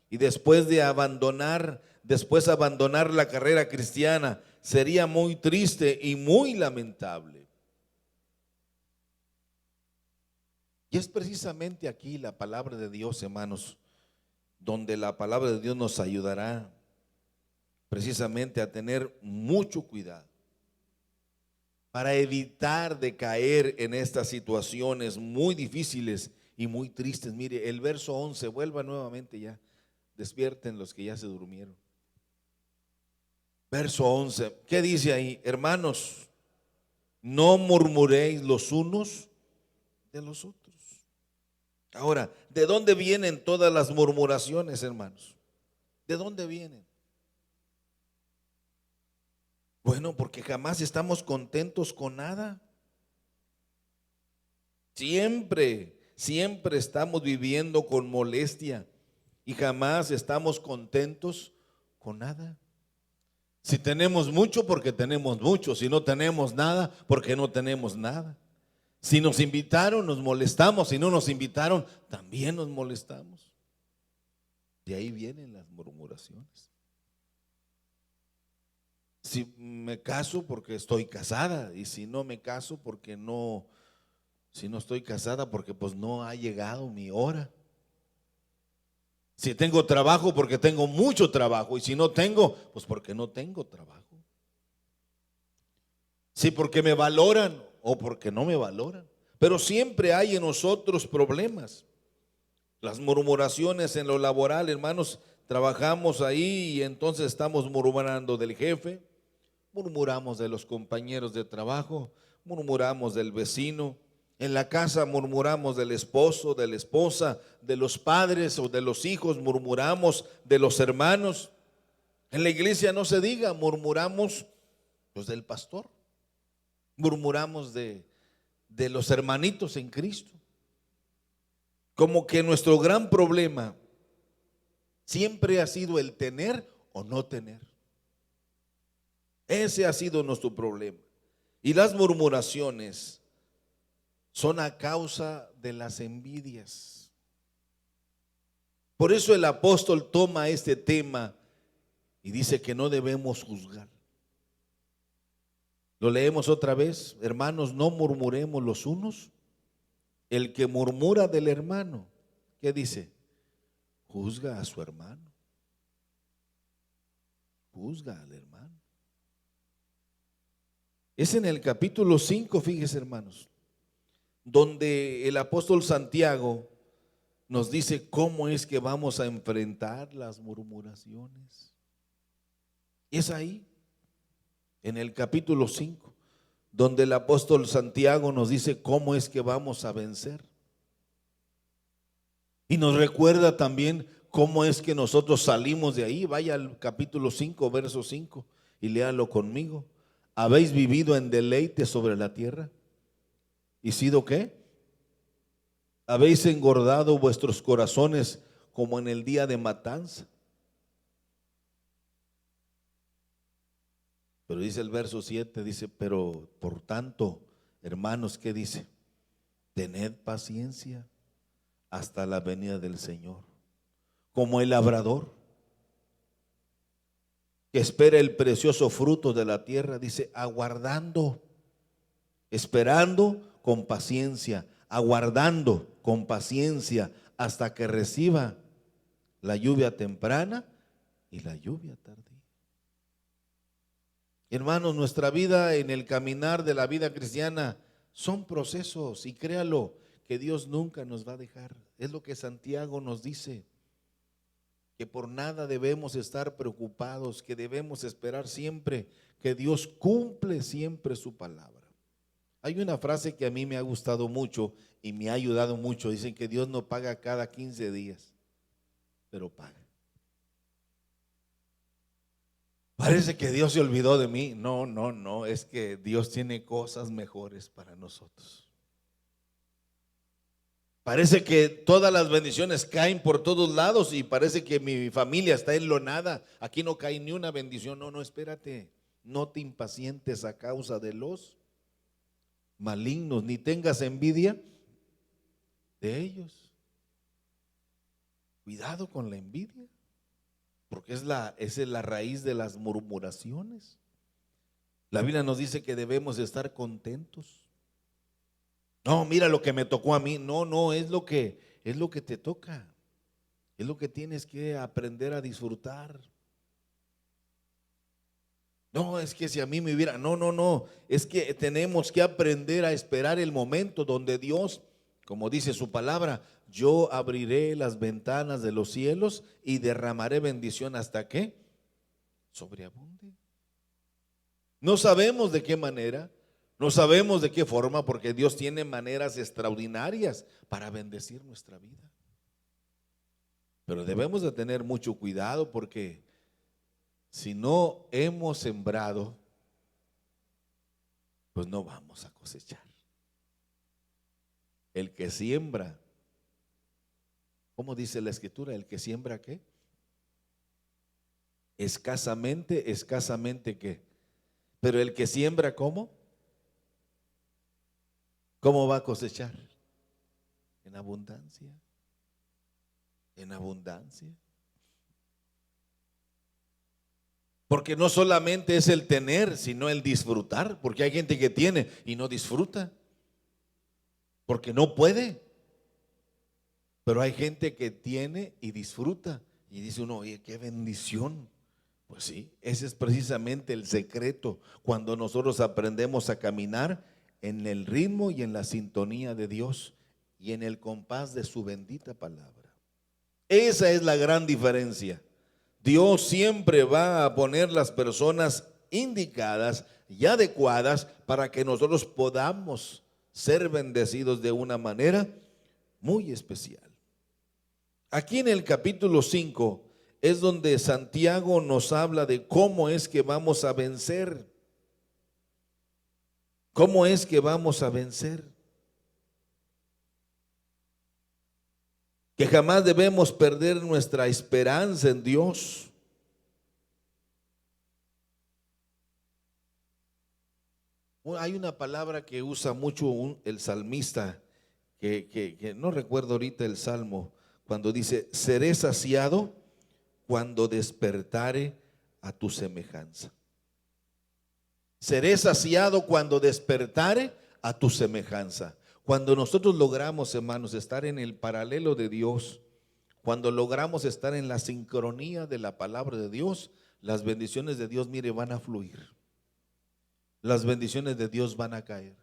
y después abandonar la carrera cristiana, sería muy triste y muy lamentable. Y es precisamente aquí la palabra de Dios, hermanos, donde la palabra de Dios nos ayudará precisamente a tener mucho cuidado para evitar de caer en estas situaciones muy difíciles y muy tristes. Mire, el verso 11, vuelva nuevamente ya, despierten los que ya se durmieron. Verso 11, ¿qué dice ahí? Hermanos, no murmuréis los unos de los otros. Ahora, ¿de dónde vienen todas las murmuraciones, hermanos? ¿De dónde vienen? Bueno, porque jamás estamos contentos con nada. Siempre estamos viviendo con molestia y jamás estamos contentos con nada. Si tenemos mucho, porque tenemos mucho. Si no tenemos nada, porque no tenemos nada. Si nos invitaron, nos molestamos. Si no nos invitaron, también nos molestamos. De ahí vienen las murmuraciones. Si me caso, porque estoy casada. Y si no me caso, porque no. Si no estoy casada, porque pues no ha llegado mi hora. Si tengo trabajo, porque tengo mucho trabajo. Y si no tengo, pues porque no tengo trabajo. Si porque me valoran o porque no me valoran. Pero siempre hay en nosotros problemas. Las murmuraciones en lo laboral, hermanos, trabajamos ahí y entonces estamos murmurando del jefe, murmuramos de los compañeros de trabajo, murmuramos del vecino. En la casa murmuramos del esposo, de la esposa, de los padres o de los hijos, murmuramos de los hermanos. En la iglesia no se diga, murmuramos pues del pastor, murmuramos de los hermanitos en Cristo. Como que nuestro gran problema siempre ha sido el tener o no tener. Ese ha sido nuestro problema. Y las murmuraciones son a causa de las envidias. Por eso el apóstol toma este tema y dice que no debemos juzgar. Lo leemos otra vez. Hermanos, no murmuremos los unos. El que murmura del hermano, ¿qué dice? Juzga a su hermano. Juzga al hermano. Es en el capítulo 5, fíjese, hermanos. donde el apóstol Santiago nos dice cómo es que vamos a enfrentar las murmuraciones. Es ahí, en el capítulo 5, donde el apóstol Santiago nos dice cómo es que vamos a vencer. Y nos recuerda también cómo es que nosotros salimos de ahí. Vaya al capítulo 5, verso 5 y léalo conmigo. ¿Habéis vivido en deleite sobre la tierra? ¿Y sido qué? ¿Habéis engordado vuestros corazones como en el día de matanza? Pero dice el verso 7, dice, pero por tanto, hermanos, ¿qué dice? Tened paciencia hasta la venida del Señor. Como el labrador que espera el precioso fruto de la tierra, dice, aguardando, esperando con paciencia, aguardando con paciencia hasta que reciba la lluvia temprana y la lluvia tardía. Hermanos, nuestra vida en el caminar de la vida cristiana son procesos, y créalo que Dios nunca nos va a dejar. Es lo que Santiago nos dice, que por nada debemos estar preocupados, que debemos esperar siempre que Dios cumple siempre su palabra. Hay una frase que a mí me ha gustado mucho y me ha ayudado mucho. Dicen que Dios no paga cada 15 días, pero paga. Parece que Dios se olvidó de mí. No, no, no, es que Dios tiene cosas mejores para nosotros. Parece que todas las bendiciones caen por todos lados y parece que mi familia está enlonada. Aquí no cae ni una bendición. No, no, espérate. No te impacientes a causa de los malignos, ni tengas envidia de ellos. Cuidado con la envidia, porque esa es la raíz de las murmuraciones. La Biblia nos dice que debemos estar contentos. No, mira lo que me tocó a mí. No, no, es lo que te toca. Es lo que tienes que aprender a disfrutar. No, es que si a mí me hubiera, no, no, no, es que tenemos que aprender a esperar el momento donde Dios, como dice su palabra, yo abriré las ventanas de los cielos y derramaré bendición hasta que sobreabunde. No sabemos de qué manera, no sabemos de qué forma, porque Dios tiene maneras extraordinarias para bendecir nuestra vida. Pero debemos de tener mucho cuidado, porque si no hemos sembrado, pues no vamos a cosechar. El que siembra, ¿cómo dice la Escritura? El que siembra, ¿qué? Escasamente, escasamente, ¿qué? Pero el que siembra, ¿cómo? ¿Cómo va a cosechar? En abundancia. En abundancia. Porque no solamente es el tener, sino el disfrutar. Porque hay gente que tiene y no disfruta, porque no puede. Pero hay gente que tiene y disfruta. Y dice uno, oye, qué bendición. Pues sí, ese es precisamente el secreto, cuando nosotros aprendemos a caminar en el ritmo y en la sintonía de Dios y en el compás de su bendita palabra. Esa es la gran diferencia. Dios siempre va a poner las personas indicadas y adecuadas para que nosotros podamos ser bendecidos de una manera muy especial. Aquí en el capítulo 5 es donde Santiago nos habla de cómo es que vamos a vencer. ¿Cómo es que vamos a vencer? Que jamás debemos perder nuestra esperanza en Dios. Hay una palabra que usa mucho el salmista, que no recuerdo ahorita el salmo, cuando dice, seré saciado cuando despertare a tu semejanza. Seré saciado cuando despertare a tu semejanza. Cuando nosotros logramos, hermanos, estar en el paralelo de Dios, cuando logramos estar en la sincronía de la palabra de Dios, las bendiciones de Dios, mire, van a fluir. Las bendiciones de Dios van a caer.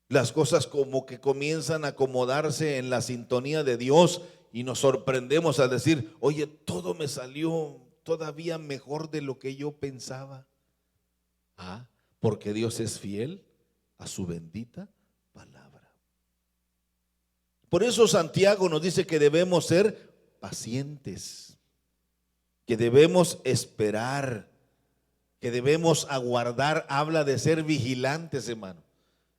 Las cosas como que comienzan a acomodarse en la sintonía de Dios y nos sorprendemos al decir, oye, todo me salió todavía mejor de lo que yo pensaba. Ah, porque Dios es fiel a su bendita palabra. Por eso Santiago nos dice que debemos ser pacientes, que debemos esperar, que debemos aguardar. Habla de ser vigilantes, hermano.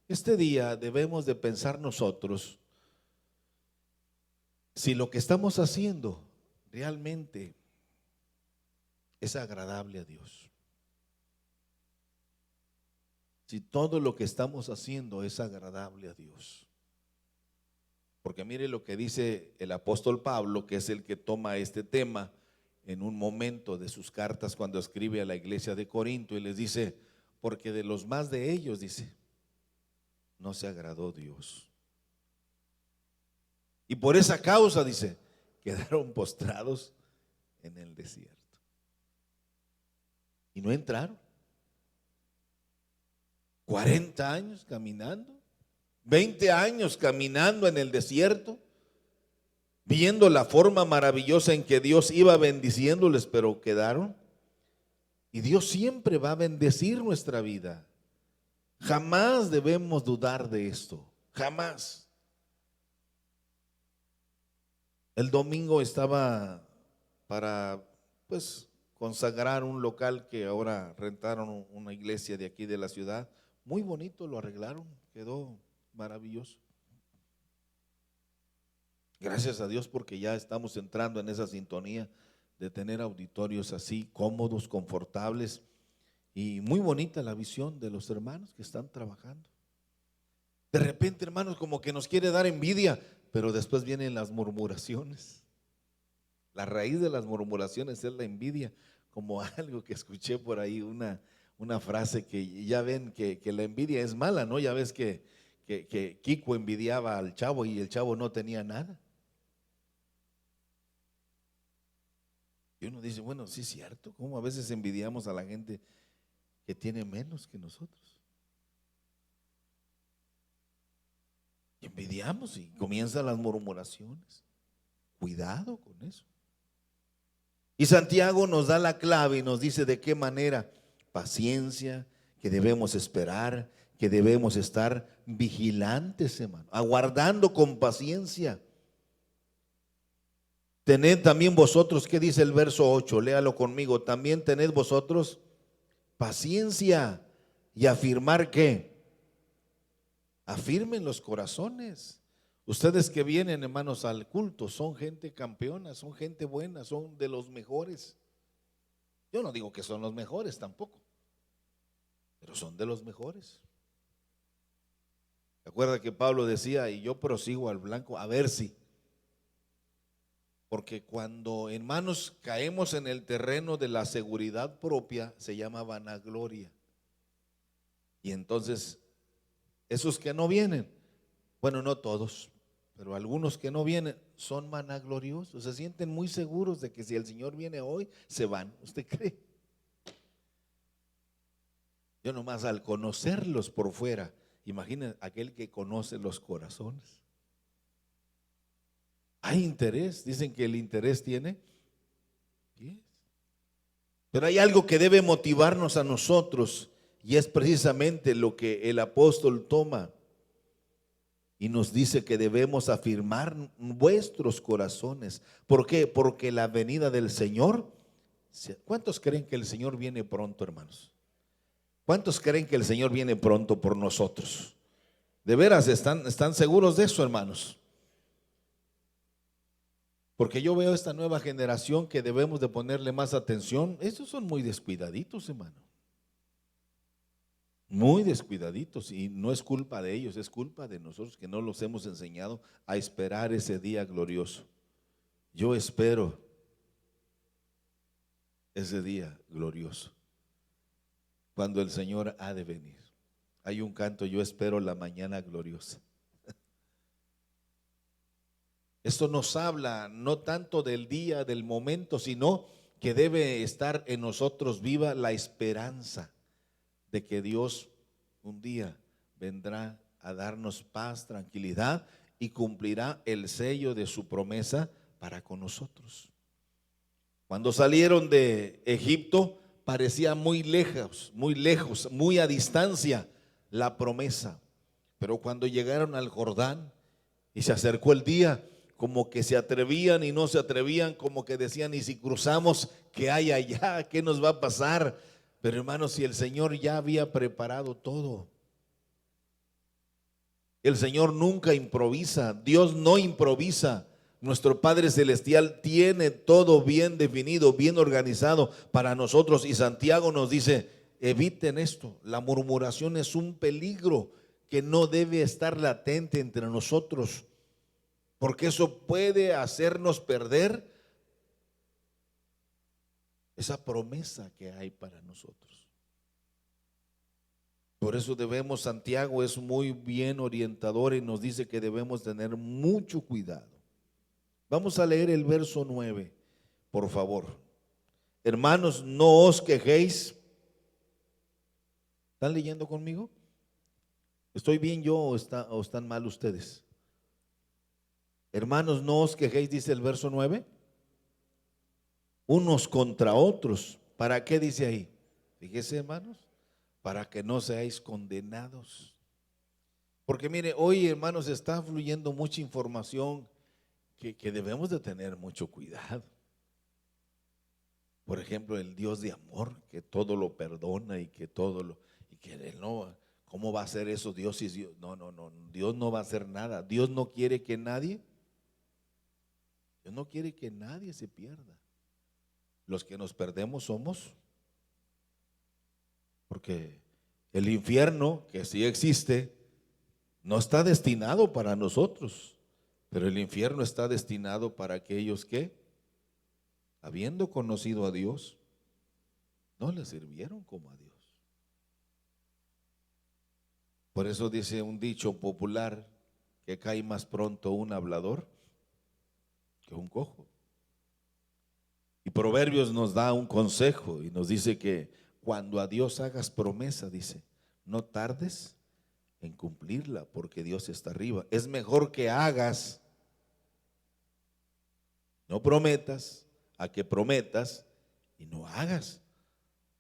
Este día debemos de pensar nosotros si lo que estamos haciendo realmente es agradable a Dios. Si todo lo que estamos haciendo es agradable a Dios. Porque mire lo que dice el apóstol Pablo, que es el que toma este tema en un momento de sus cartas cuando escribe a la iglesia de Corinto y les dice, porque de los más de ellos, dice, no se agradó Dios. Y por esa causa, dice, quedaron postrados en el desierto. Y no entraron. 40 años caminando, 20 años caminando en el desierto, viendo la forma maravillosa en que Dios iba bendiciéndoles, pero quedaron. Y Dios siempre va a bendecir nuestra vida. Jamás debemos dudar de esto, jamás. El domingo estaba para, consagrar un local que ahora rentaron una iglesia de aquí de la ciudad. Muy bonito, lo arreglaron, quedó maravilloso. Gracias a Dios porque ya estamos entrando en esa sintonía de tener auditorios así, cómodos, confortables y muy bonita la visión de los hermanos que están trabajando. De repente, hermanos, como que nos quiere dar envidia, pero después vienen las murmuraciones. La raíz de las murmuraciones es la envidia, como algo que escuché por ahí, una frase que ya ven que la envidia es mala, ¿no? Ya ves que Kiko envidiaba al chavo y el chavo no tenía nada. Y uno dice, bueno, sí es cierto, ¿cómo a veces envidiamos a la gente que tiene menos que nosotros? Y envidiamos y comienzan las murmuraciones. Cuidado con eso. Y Santiago nos da la clave y nos dice de qué manera: paciencia, que debemos esperar, que debemos estar vigilantes, hermano, aguardando con paciencia. Tened también vosotros, ¿qué dice el verso 8? Léalo conmigo. También tened vosotros paciencia y afirmar ¿qué? Afirmen los corazones. Ustedes que vienen, hermanos, al culto, son gente campeona, son gente buena, son de los mejores. Yo no digo que son los mejores tampoco, pero son de los mejores. Recuerda que Pablo decía, y yo prosigo al blanco, a ver si. Porque cuando, hermanos, caemos en el terreno de la seguridad propia, se llama vanagloria. Y entonces, esos que no vienen, bueno, no todos, pero algunos que no vienen son vanagloriosos, se sienten muy seguros de que si el Señor viene hoy, se van. ¿Usted cree? Yo nomás al conocerlos por fuera, imaginen aquel que conoce los corazones. Hay interés, dicen que el interés tiene pies. Pero hay algo que debe motivarnos a nosotros y es precisamente lo que el apóstol toma y nos dice que debemos afirmar vuestros corazones. ¿Por qué? Porque la venida del Señor, ¿cuántos creen que el Señor viene pronto, hermanos? ¿Cuántos creen que el Señor viene pronto por nosotros? ¿De veras están seguros de eso, hermanos? Porque yo veo esta nueva generación que debemos de ponerle más atención. Estos son muy descuidaditos, hermano. Muy descuidaditos, y no es culpa de ellos, es culpa de nosotros que no los hemos enseñado a esperar ese día glorioso. Yo espero ese día glorioso, cuando el Señor ha de venir. Hay un canto, yo espero la mañana gloriosa. Esto nos habla no tanto del día, del momento, sino que debe estar en nosotros viva la esperanza de que Dios un día vendrá a darnos paz, tranquilidad y cumplirá el sello de su promesa para con nosotros. Cuando salieron de Egipto, parecía muy lejos, muy a distancia la promesa. Pero cuando llegaron al Jordán y se acercó el día, como que se atrevían y no se atrevían, como que decían, y si cruzamos, ¿qué hay allá? ¿Qué nos va a pasar? Pero hermanos, si el Señor ya había preparado todo. El Señor nunca improvisa, Dios no improvisa. Nuestro Padre Celestial tiene todo bien definido, bien organizado para nosotros. Y Santiago nos dice, eviten esto, la murmuración es un peligro que no debe estar latente entre nosotros, porque eso puede hacernos perder esa promesa que hay para nosotros. Por eso debemos, Santiago es muy bien orientador y nos dice que debemos tener mucho cuidado. Vamos a leer el verso 9, por favor. Hermanos, no os quejéis. ¿Están leyendo conmigo? ¿Estoy bien yo o están mal ustedes? Hermanos, no os quejéis, dice el verso 9. Unos contra otros. ¿Para qué dice ahí? Fíjese, hermanos, para que no seáis condenados. Porque mire, hoy, hermanos, está fluyendo mucha información que debemos de tener mucho cuidado. Por ejemplo, el Dios de amor, que todo lo perdona y que todo lo, y que Él no, ¿cómo va a hacer eso Dios? Si Dios, no, Dios no va a hacer nada. Dios no quiere que nadie se pierda. Los que nos perdemos somos, porque el infierno, que sí existe, no está destinado para nosotros, pero el infierno está destinado para aquellos que, habiendo conocido a Dios, no le sirvieron como a Dios. Por eso dice un dicho popular que cae más pronto un hablador que un cojo. Y Proverbios nos da un consejo y nos dice que cuando a Dios hagas promesa, dice, no tardes en cumplirla porque Dios está arriba. Es mejor que hagas, no prometas, a que prometas y no hagas,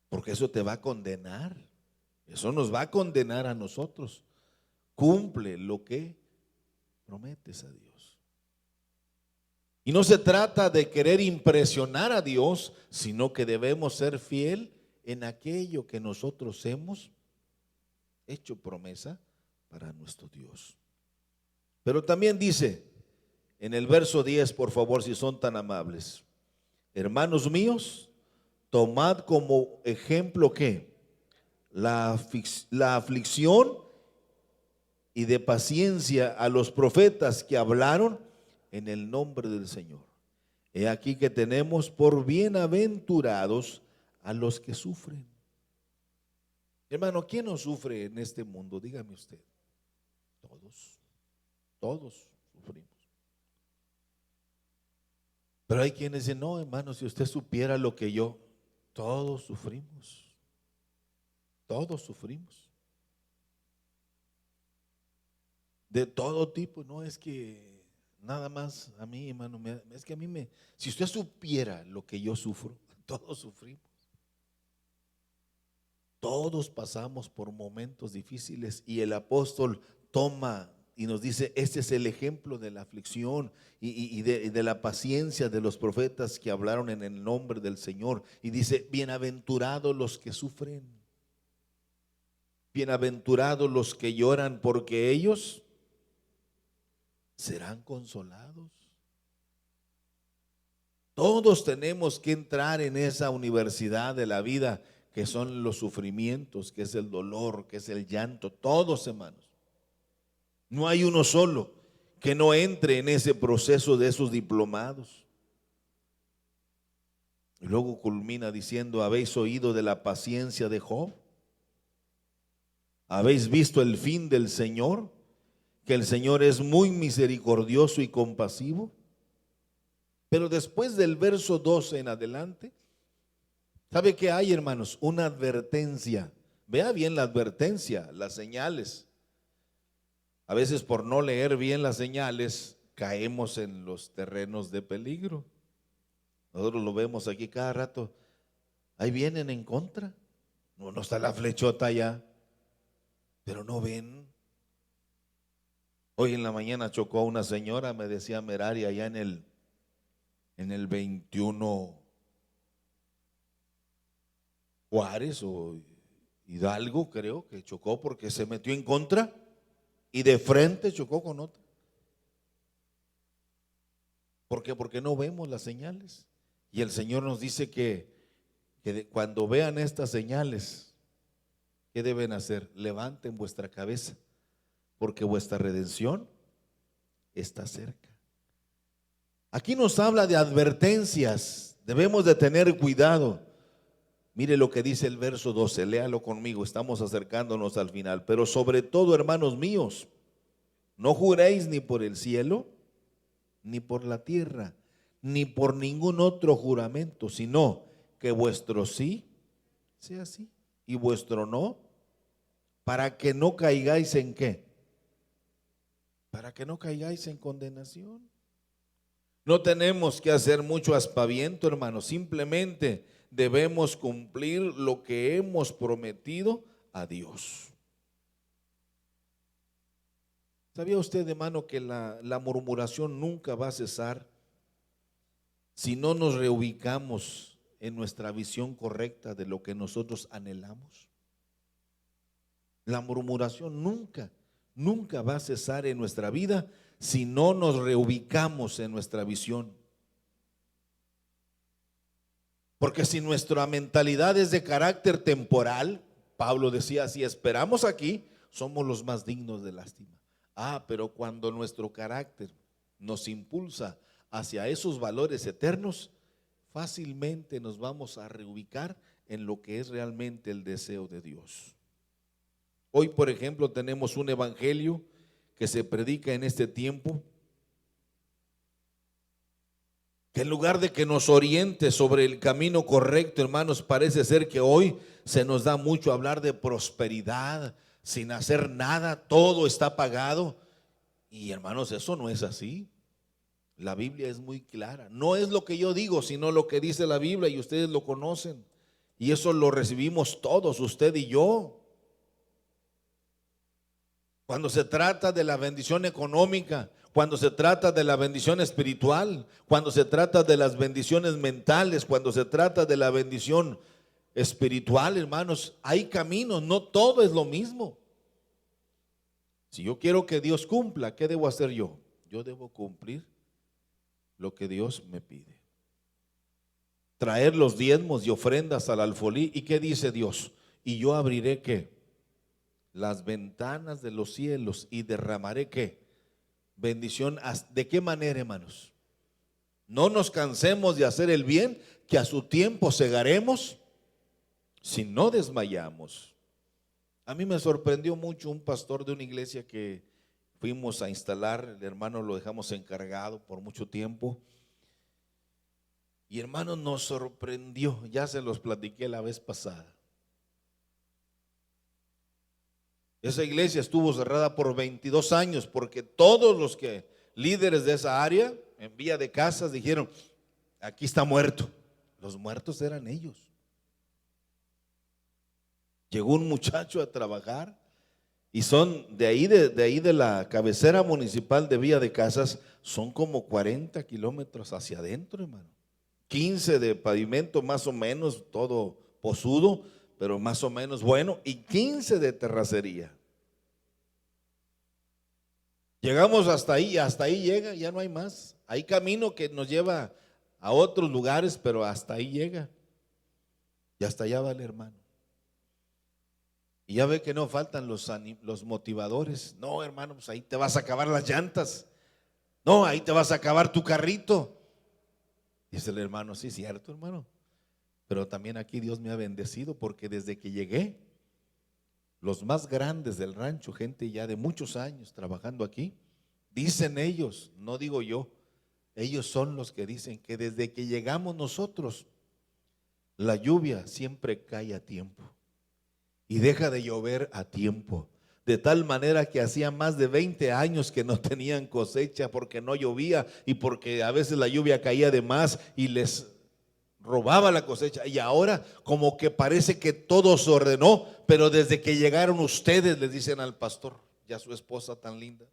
porque eso te va a condenar. Eso nos va a condenar a nosotros. Cumple lo que prometes a Dios. Y no se trata de querer impresionar a Dios, sino que debemos ser fiel en aquello que nosotros hemos hecho promesa para nuestro Dios. Pero también dice en el verso 10, por favor, si son tan amables, hermanos míos, tomad como ejemplo ¿qué? La aflicción y de paciencia a los profetas que hablaron en el nombre del Señor. He aquí que tenemos por bienaventurados a los que sufren. Hermano, ¿quién no sufre en este mundo? Dígame usted. Todos sufrimos. Pero hay quienes dicen, no, hermano, si usted supiera lo que yo, todos sufrimos. Todos sufrimos. De todo tipo, no es que nada más a mí, hermano, es que a mí si usted supiera lo que yo sufro, todos sufrimos. Todos pasamos por momentos difíciles y el apóstol toma y nos dice, este es el ejemplo de la aflicción y de la paciencia de los profetas que hablaron en el nombre del Señor. Y dice, bienaventurados los que sufren, bienaventurados los que lloran, porque ellos serán consolados. Todos tenemos que entrar en esa universidad de la vida que son los sufrimientos, que es el dolor, que es el llanto. Todos, hermanos. No hay uno solo que no entre en ese proceso de esos diplomados. Y luego culmina diciendo, ¿habéis oído de la paciencia de Job? ¿Habéis visto el fin del Señor? Que el Señor es muy misericordioso y compasivo. Pero después del verso 12 en adelante, ¿sabe qué hay, hermanos? Una advertencia. Vea bien la advertencia, las señales. A veces por no leer bien las señales caemos en los terrenos de peligro. Nosotros lo vemos aquí cada rato. Ahí vienen en contra. No está la flechota allá, pero no ven. Hoy en la mañana chocó una señora, me decía Merari, allá en el 21 Juárez o Hidalgo, creo que chocó porque se metió en contra y de frente chocó con otra. ¿Por qué? Porque no vemos las señales. Y el Señor nos dice que cuando vean estas señales, ¿qué deben hacer? Levanten vuestra cabeza, porque vuestra redención está cerca. Aquí nos habla de advertencias, debemos de tener cuidado. Mire lo que dice el verso 12, léalo conmigo, estamos acercándonos al final. Pero sobre todo, hermanos míos, no juréis ni por el cielo, ni por la tierra, ni por ningún otro juramento, sino que vuestro sí sea sí y vuestro no, para que no caigáis en ¿qué? Para que no caigáis en condenación. No tenemos que hacer mucho aspaviento, hermanos, simplemente debemos cumplir lo que hemos prometido a Dios. ¿Sabía usted, hermano, que la murmuración nunca va a cesar si no nos reubicamos en nuestra visión correcta de lo que nosotros anhelamos? La murmuración nunca va a cesar en nuestra vida si no nos reubicamos en nuestra visión. Porque si nuestra mentalidad es de carácter temporal, Pablo decía, si esperamos aquí, somos los más dignos de lástima. Pero cuando nuestro carácter nos impulsa hacia esos valores eternos, fácilmente nos vamos a reubicar en lo que es realmente el deseo de Dios. Hoy, por ejemplo, tenemos un evangelio que se predica en este tiempo, que en lugar de que nos oriente sobre el camino correcto, hermanos, parece ser que hoy se nos da mucho hablar de prosperidad, sin hacer nada, todo está pagado. Y hermanos, eso no es así. La Biblia es muy clara. No es lo que yo digo, sino lo que dice la Biblia, y ustedes lo conocen. Y eso lo recibimos todos, usted y yo. Cuando se trata de la bendición económica, cuando se trata de la bendición espiritual, cuando se trata de las bendiciones mentales, cuando se trata de la bendición espiritual, hermanos, hay caminos, no todo es lo mismo. Si yo quiero que Dios cumpla, ¿qué debo hacer yo? Yo debo cumplir lo que Dios me pide. Traer los diezmos y ofrendas al alfolí. ¿Y qué dice Dios? Y yo abriré ¿qué? Las ventanas de los cielos y derramaré ¿qué? Bendición. ¿De qué manera, hermanos? No nos cansemos de hacer el bien, que a su tiempo segaremos si no desmayamos. A mí me sorprendió mucho un pastor de una iglesia que fuimos a instalar, el hermano lo dejamos encargado por mucho tiempo. Y hermano, nos sorprendió, ya se los platiqué la vez pasada. Esa iglesia estuvo cerrada por 22 años porque todos los líderes de esa área, en vía de casas, dijeron, aquí está muerto. Los muertos eran ellos. Llegó un muchacho a trabajar y son de ahí de la cabecera municipal de vía de casas, son como 40 kilómetros hacia adentro, hermano. 15 de pavimento más o menos, todo posudo, pero más o menos bueno, y 15 de terracería. Llegamos hasta ahí llega, ya no hay más. Hay camino que nos lleva a otros lugares, pero hasta ahí llega. Y hasta allá va el hermano. Y ya ve que no faltan los motivadores. No, hermano, pues ahí te vas a acabar las llantas. No, ahí te vas a acabar tu carrito. Dice el hermano, sí, cierto, hermano. Pero también aquí Dios me ha bendecido porque desde que llegué, los más grandes del rancho, gente ya de muchos años trabajando aquí, dicen ellos, no digo yo, ellos son los que dicen que desde que llegamos nosotros, la lluvia siempre cae a tiempo y deja de llover a tiempo. de tal manera que hacía más de 20 años que no tenían cosecha porque no llovía y porque a veces la lluvia caía de más y les robaba la cosecha. Y ahora como que parece que todo se ordenó, pero desde que llegaron ustedes, les dicen al pastor y a su esposa tan linda.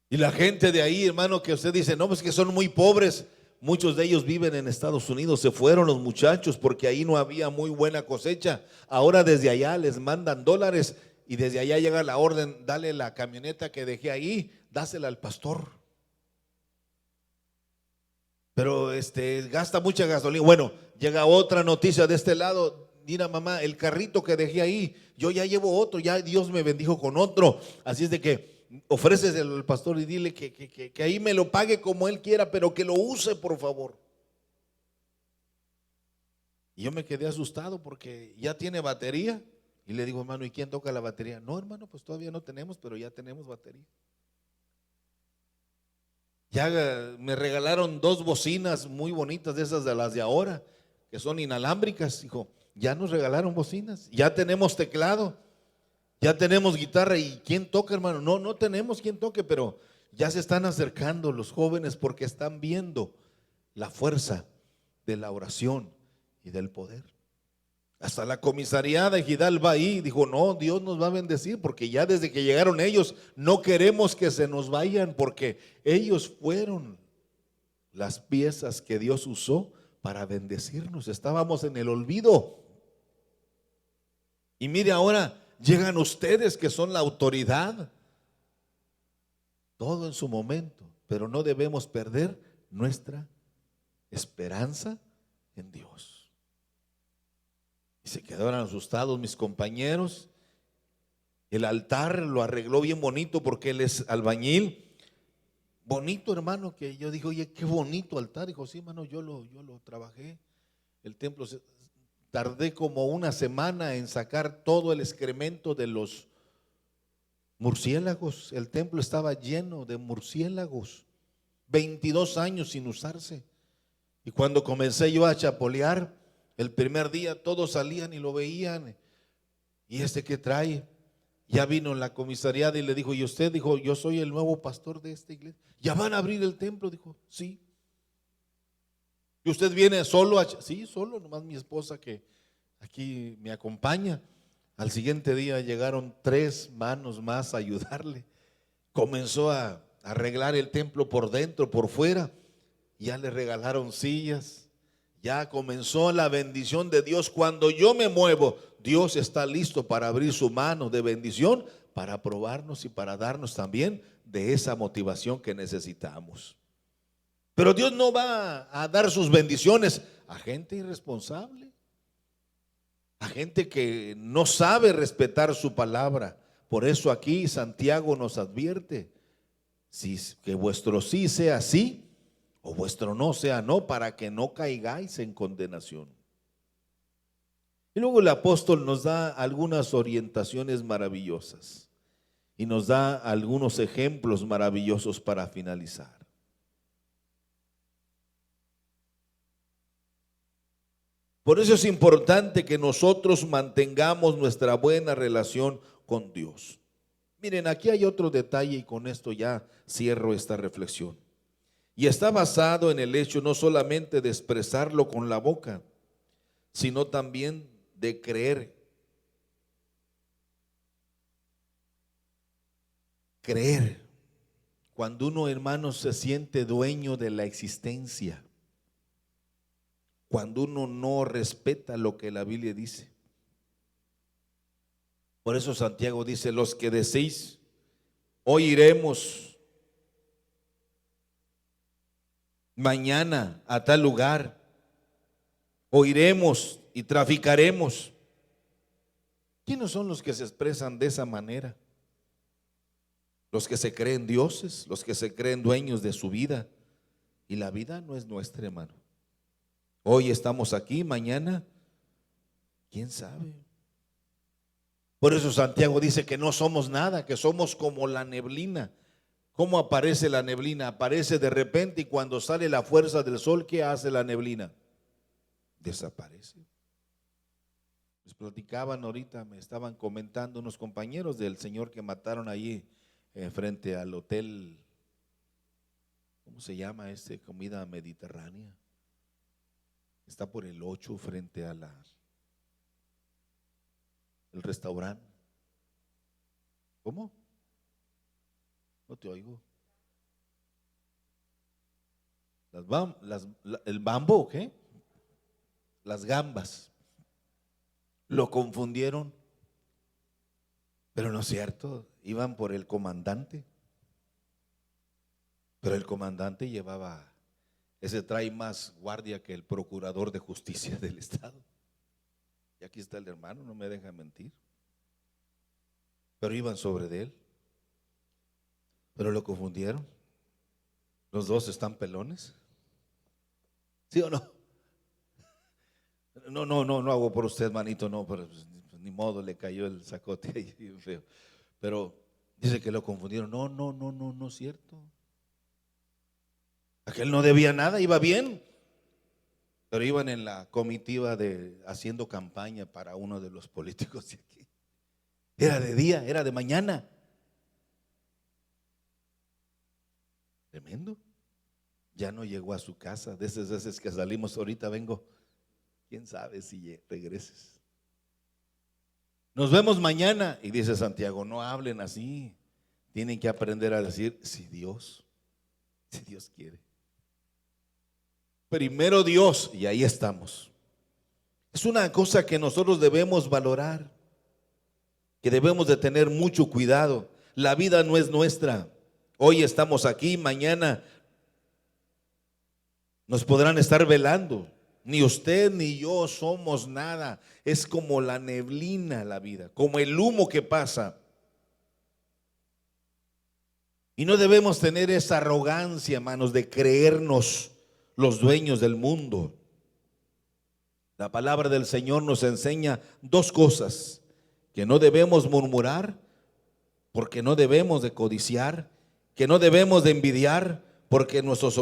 Y la gente de ahí, hermano, que usted dice, no, pues que son muy pobres. Muchos de ellos viven en Estados Unidos, se fueron los muchachos porque ahí no había muy buena cosecha. Ahora desde allá les mandan dólares y desde allá llega la orden, dale la camioneta que dejé ahí, dásela al pastor. Pero gasta mucha gasolina. Bueno, llega otra noticia de este lado. Mira, mamá, el carrito que dejé ahí, yo ya llevo otro, ya Dios me bendijo con otro. Así es de que ofreces al pastor y dile que ahí me lo pague como él quiera, pero que lo use, por favor. Y yo me quedé asustado porque ya tiene batería. Y le digo, hermano, ¿y quién toca la batería? No, hermano, pues todavía no tenemos, pero ya tenemos batería. Ya me regalaron 2 bocinas muy bonitas, de esas de las de ahora, que son inalámbricas. Dijo, ya nos regalaron bocinas, ya tenemos teclado, ya tenemos guitarra. ¿Y quién toca, hermano? No, no tenemos quien toque, pero ya se están acercando los jóvenes porque están viendo la fuerza de la oración y del poder. Hasta la comisaría de Ejidal va ahí, dijo, no, Dios nos va a bendecir porque ya desde que llegaron ellos no queremos que se nos vayan porque ellos fueron las piezas que Dios usó para bendecirnos. Estábamos en el olvido. Y mire, ahora llegan ustedes que son la autoridad. Todo en su momento, pero no debemos perder nuestra esperanza en Dios. Y se quedaron asustados mis compañeros. El altar lo arregló bien bonito porque él es albañil. Bonito, hermano, que yo dije, oye, qué bonito altar. Dijo, sí, hermano, yo lo trabajé. El templo, tardé como una semana en sacar todo el excremento de los murciélagos. El templo estaba lleno de murciélagos. 22 años sin usarse. Y cuando comencé yo a chapolear, el primer día todos salían y lo veían. ¿Y qué trae? Ya vino en la comisaría y le dijo, ¿y usted? Dijo, yo soy el nuevo pastor de esta iglesia. ¿Ya van a abrir el templo? Dijo, sí. ¿Y usted viene solo? Sí, solo, nomás mi esposa que aquí me acompaña. Al siguiente día llegaron 3 manos más a ayudarle. Comenzó a arreglar el templo por dentro, por fuera. Ya le regalaron sillas. Ya comenzó la bendición de Dios. Cuando yo me muevo, Dios está listo para abrir su mano de bendición, para probarnos y para darnos también de esa motivación que necesitamos. Pero Dios no va a dar sus bendiciones a gente irresponsable, a gente que no sabe respetar su palabra. Por eso aquí Santiago nos advierte, que vuestro sí sea sí, o vuestro no sea no, para que no caigáis en condenación. Y luego el apóstol nos da algunas orientaciones maravillosas y nos da algunos ejemplos maravillosos para finalizar. Por eso es importante que nosotros mantengamos nuestra buena relación con Dios. Miren, aquí hay otro detalle y con esto ya cierro esta reflexión. Y está basado en el hecho no solamente de expresarlo con la boca, sino también de creer. Creer. Cuando uno, hermano, se siente dueño de la existencia. Cuando uno no respeta lo que la Biblia dice. Por eso Santiago dice, los que decís, hoy iremos mañana a tal lugar, o iremos y traficaremos. ¿Quiénes son los que se expresan de esa manera? Los que se creen dioses, los que se creen dueños de su vida. Y la vida no es nuestra, hermano. Hoy estamos aquí, mañana, ¿quién sabe? Por eso Santiago dice que no somos nada, que somos como la neblina. ¿Cómo aparece la neblina? Aparece de repente y cuando sale la fuerza del sol, ¿qué hace la neblina? Desaparece. Les platicaban ahorita, me estaban comentando unos compañeros del señor que mataron allí frente al hotel, ¿cómo se llama este? Comida mediterránea. Está por el 8 frente a el restaurante. ¿Cómo? No te oigo. El bambo, ¿qué? Las gambas. Lo confundieron, pero no es cierto, iban por el comandante. Pero el comandante llevaba, ese trae más guardia que el procurador de justicia del estado. Y aquí está el hermano, no me deja mentir. Pero iban sobre de él. Pero lo confundieron. Los dos están pelones. ¿Sí o no? No hago por usted, manito, no, pero pues, ni modo, le cayó el sacote ahí bien feo. Pero dice que lo confundieron. No es cierto. Aquel no debía nada, iba bien. Pero iban en la comitiva haciendo campaña para uno de los políticos de aquí. Era de día, era de mañana. Tremendo. Ya no llegó a su casa. De esas veces que salimos ahorita vengo. ¿Quién sabe si regreses? Nos vemos mañana. Y dice Santiago, no hablen así. Tienen que aprender a decir, si Dios quiere. Primero Dios, y ahí estamos. Es una cosa que nosotros debemos valorar, que debemos de tener mucho cuidado. La vida no es nuestra. Hoy estamos aquí, mañana nos podrán estar velando. Ni usted ni yo somos nada. Es como la neblina la vida, como el humo que pasa. Y no debemos tener esa arrogancia, hermanos, de creernos los dueños del mundo. La palabra del Señor nos enseña dos cosas: que no debemos murmurar, porque no debemos de codiciar, que no debemos de envidiar, porque nuestros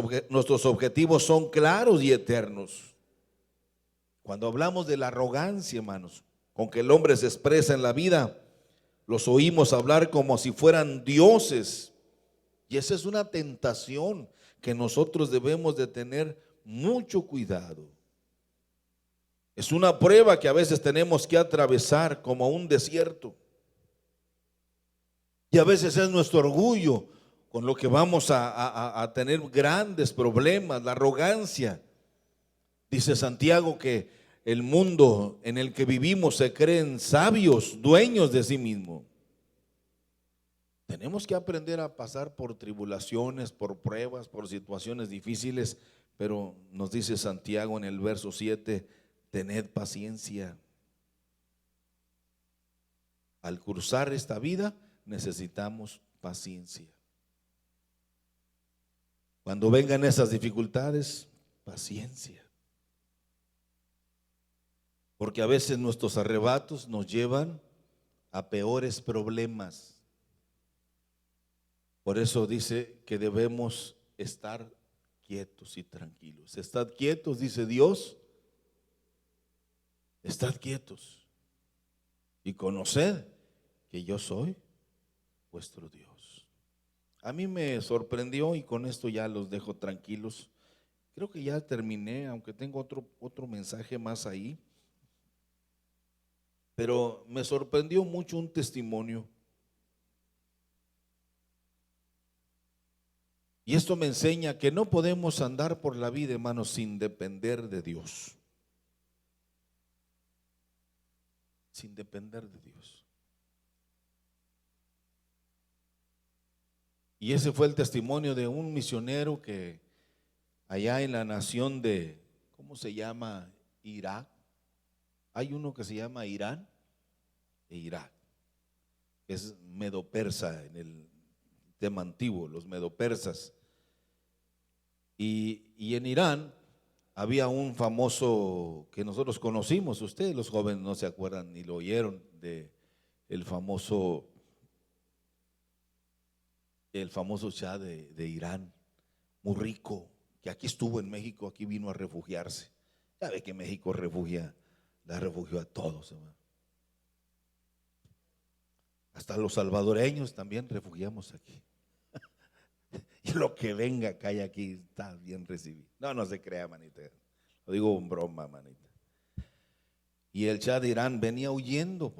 objetivos son claros y eternos. Cuando hablamos de la arrogancia, hermanos, con que el hombre se expresa en la vida, los oímos hablar como si fueran dioses. Y esa es una tentación que nosotros debemos de tener mucho cuidado. Es una prueba que a veces tenemos que atravesar como un desierto. Y a veces es nuestro orgullo con lo que vamos a tener grandes problemas, la arrogancia. Dice Santiago que el mundo en el que vivimos se creen sabios, dueños de sí mismo. Tenemos que aprender a pasar por tribulaciones, por pruebas, por situaciones difíciles, pero nos dice Santiago en el verso 7, tened paciencia. Al cruzar esta vida necesitamos paciencia. Cuando vengan esas dificultades, paciencia. Porque a veces nuestros arrebatos nos llevan a peores problemas. Por eso dice que debemos estar quietos y tranquilos. Estad quietos, dice Dios. Estad quietos y conoced que yo soy vuestro Dios. A mí me sorprendió, y con esto ya los dejo tranquilos. Creo que ya terminé, aunque tengo otro mensaje más ahí. Pero me sorprendió mucho un testimonio. Y esto me enseña que no podemos andar por la vida, hermanos, sin depender de Dios. Sin depender de Dios. Y ese fue el testimonio de un misionero que allá en la nación de, ¿cómo se llama? Irak. Hay uno que se llama Irán e Irak. Es medo-persa en el tema antiguo, los medo-persas. Y en Irán había un famoso que nosotros conocimos, ustedes los jóvenes no se acuerdan ni lo oyeron, de el famoso Shah de Irán, muy rico, que aquí estuvo en México, aquí vino a refugiarse. Ya ve que México refugia la refugió a todos, hermano. Hasta los salvadoreños también refugiamos aquí. Y lo que venga, cae aquí, está bien recibido. No se crea, manita. Lo digo en broma, manita. Y el Shah de Irán venía huyendo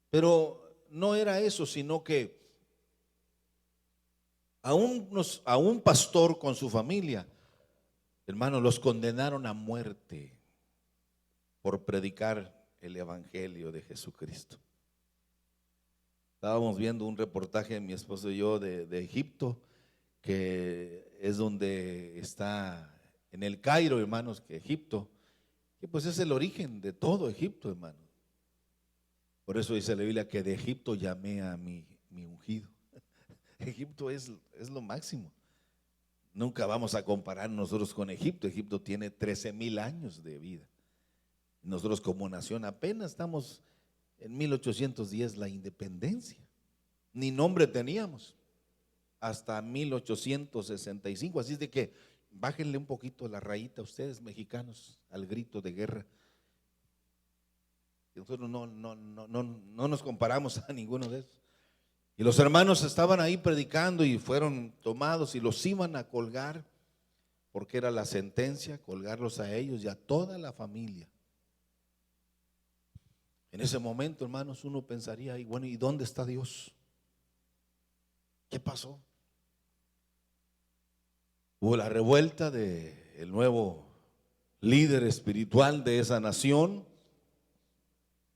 pero no era eso, sino que a un pastor con su familia, hermano, los condenaron a muerte por predicar el evangelio de Jesucristo. Estábamos viendo un reportaje, mi esposo y yo, de Egipto, que es donde está en el Cairo, hermanos, que Egipto, que pues es el origen de todo Egipto, hermano. Por eso dice la Biblia que de Egipto llamé a mi ungido. Egipto es lo máximo. Nunca vamos a comparar nosotros con Egipto. Egipto tiene 13,000 años de vida. Nosotros como nación apenas estamos en 1810 la independencia. Ni nombre teníamos hasta 1865. Así es de que bájenle un poquito la rayita a ustedes mexicanos al grito de guerra. Nosotros no nos comparamos a ninguno de esos. Y los hermanos estaban ahí predicando y fueron tomados y los iban a colgar, porque era la sentencia, colgarlos a ellos y a toda la familia. En ese momento, hermanos, uno pensaría, y bueno, ¿y dónde está Dios? ¿Qué pasó? Hubo la revuelta del nuevo líder espiritual de esa nación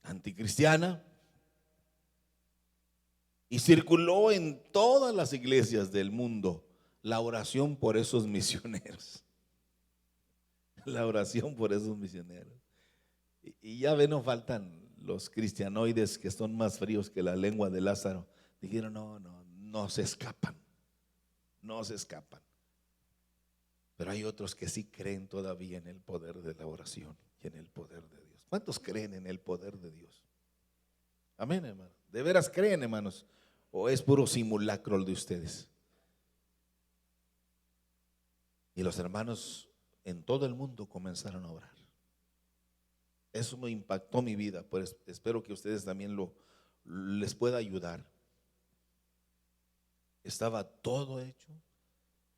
anticristiana, y circuló en todas las iglesias del mundo la oración por esos misioneros. La oración por esos misioneros. Y ya ven, no faltan los cristianoides que son más fríos que la lengua de Lázaro. Dijeron, no se escapan. No se escapan. Pero hay otros que sí creen todavía en el poder de la oración y en el poder de Dios. ¿Cuántos creen en el poder de Dios? Amén, hermano. ¿De veras creen, hermanos? ¿O es puro simulacro el de ustedes? Y los hermanos en todo el mundo comenzaron a orar. Eso me impactó mi vida, pues espero que ustedes también les pueda ayudar. Estaba todo hecho.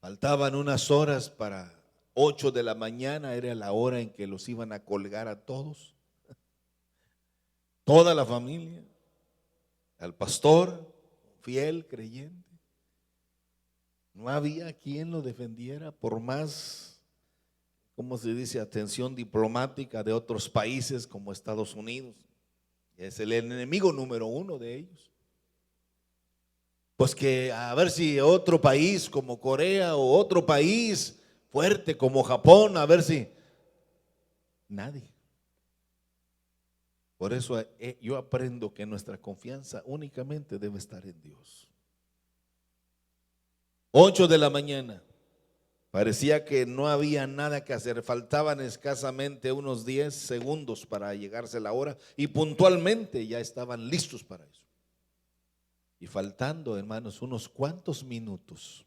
Faltaban unas horas para 8 de la mañana, era la hora en que los iban a colgar a todos. Toda la familia, al pastor, fiel, creyente. No había quien lo defendiera, por más, ¿cómo se dice?, atención diplomática de otros países como Estados Unidos. Es el enemigo número 1 de ellos. Pues que a ver si otro país como Corea o otro país fuerte como Japón, a ver si nadie. Por eso yo aprendo que nuestra confianza únicamente debe estar en Dios. 8 de la mañana, parecía que no había nada que hacer, faltaban escasamente unos 10 segundos para llegarse la hora y puntualmente ya estaban listos para eso. Y faltando, hermanos, unos cuantos minutos,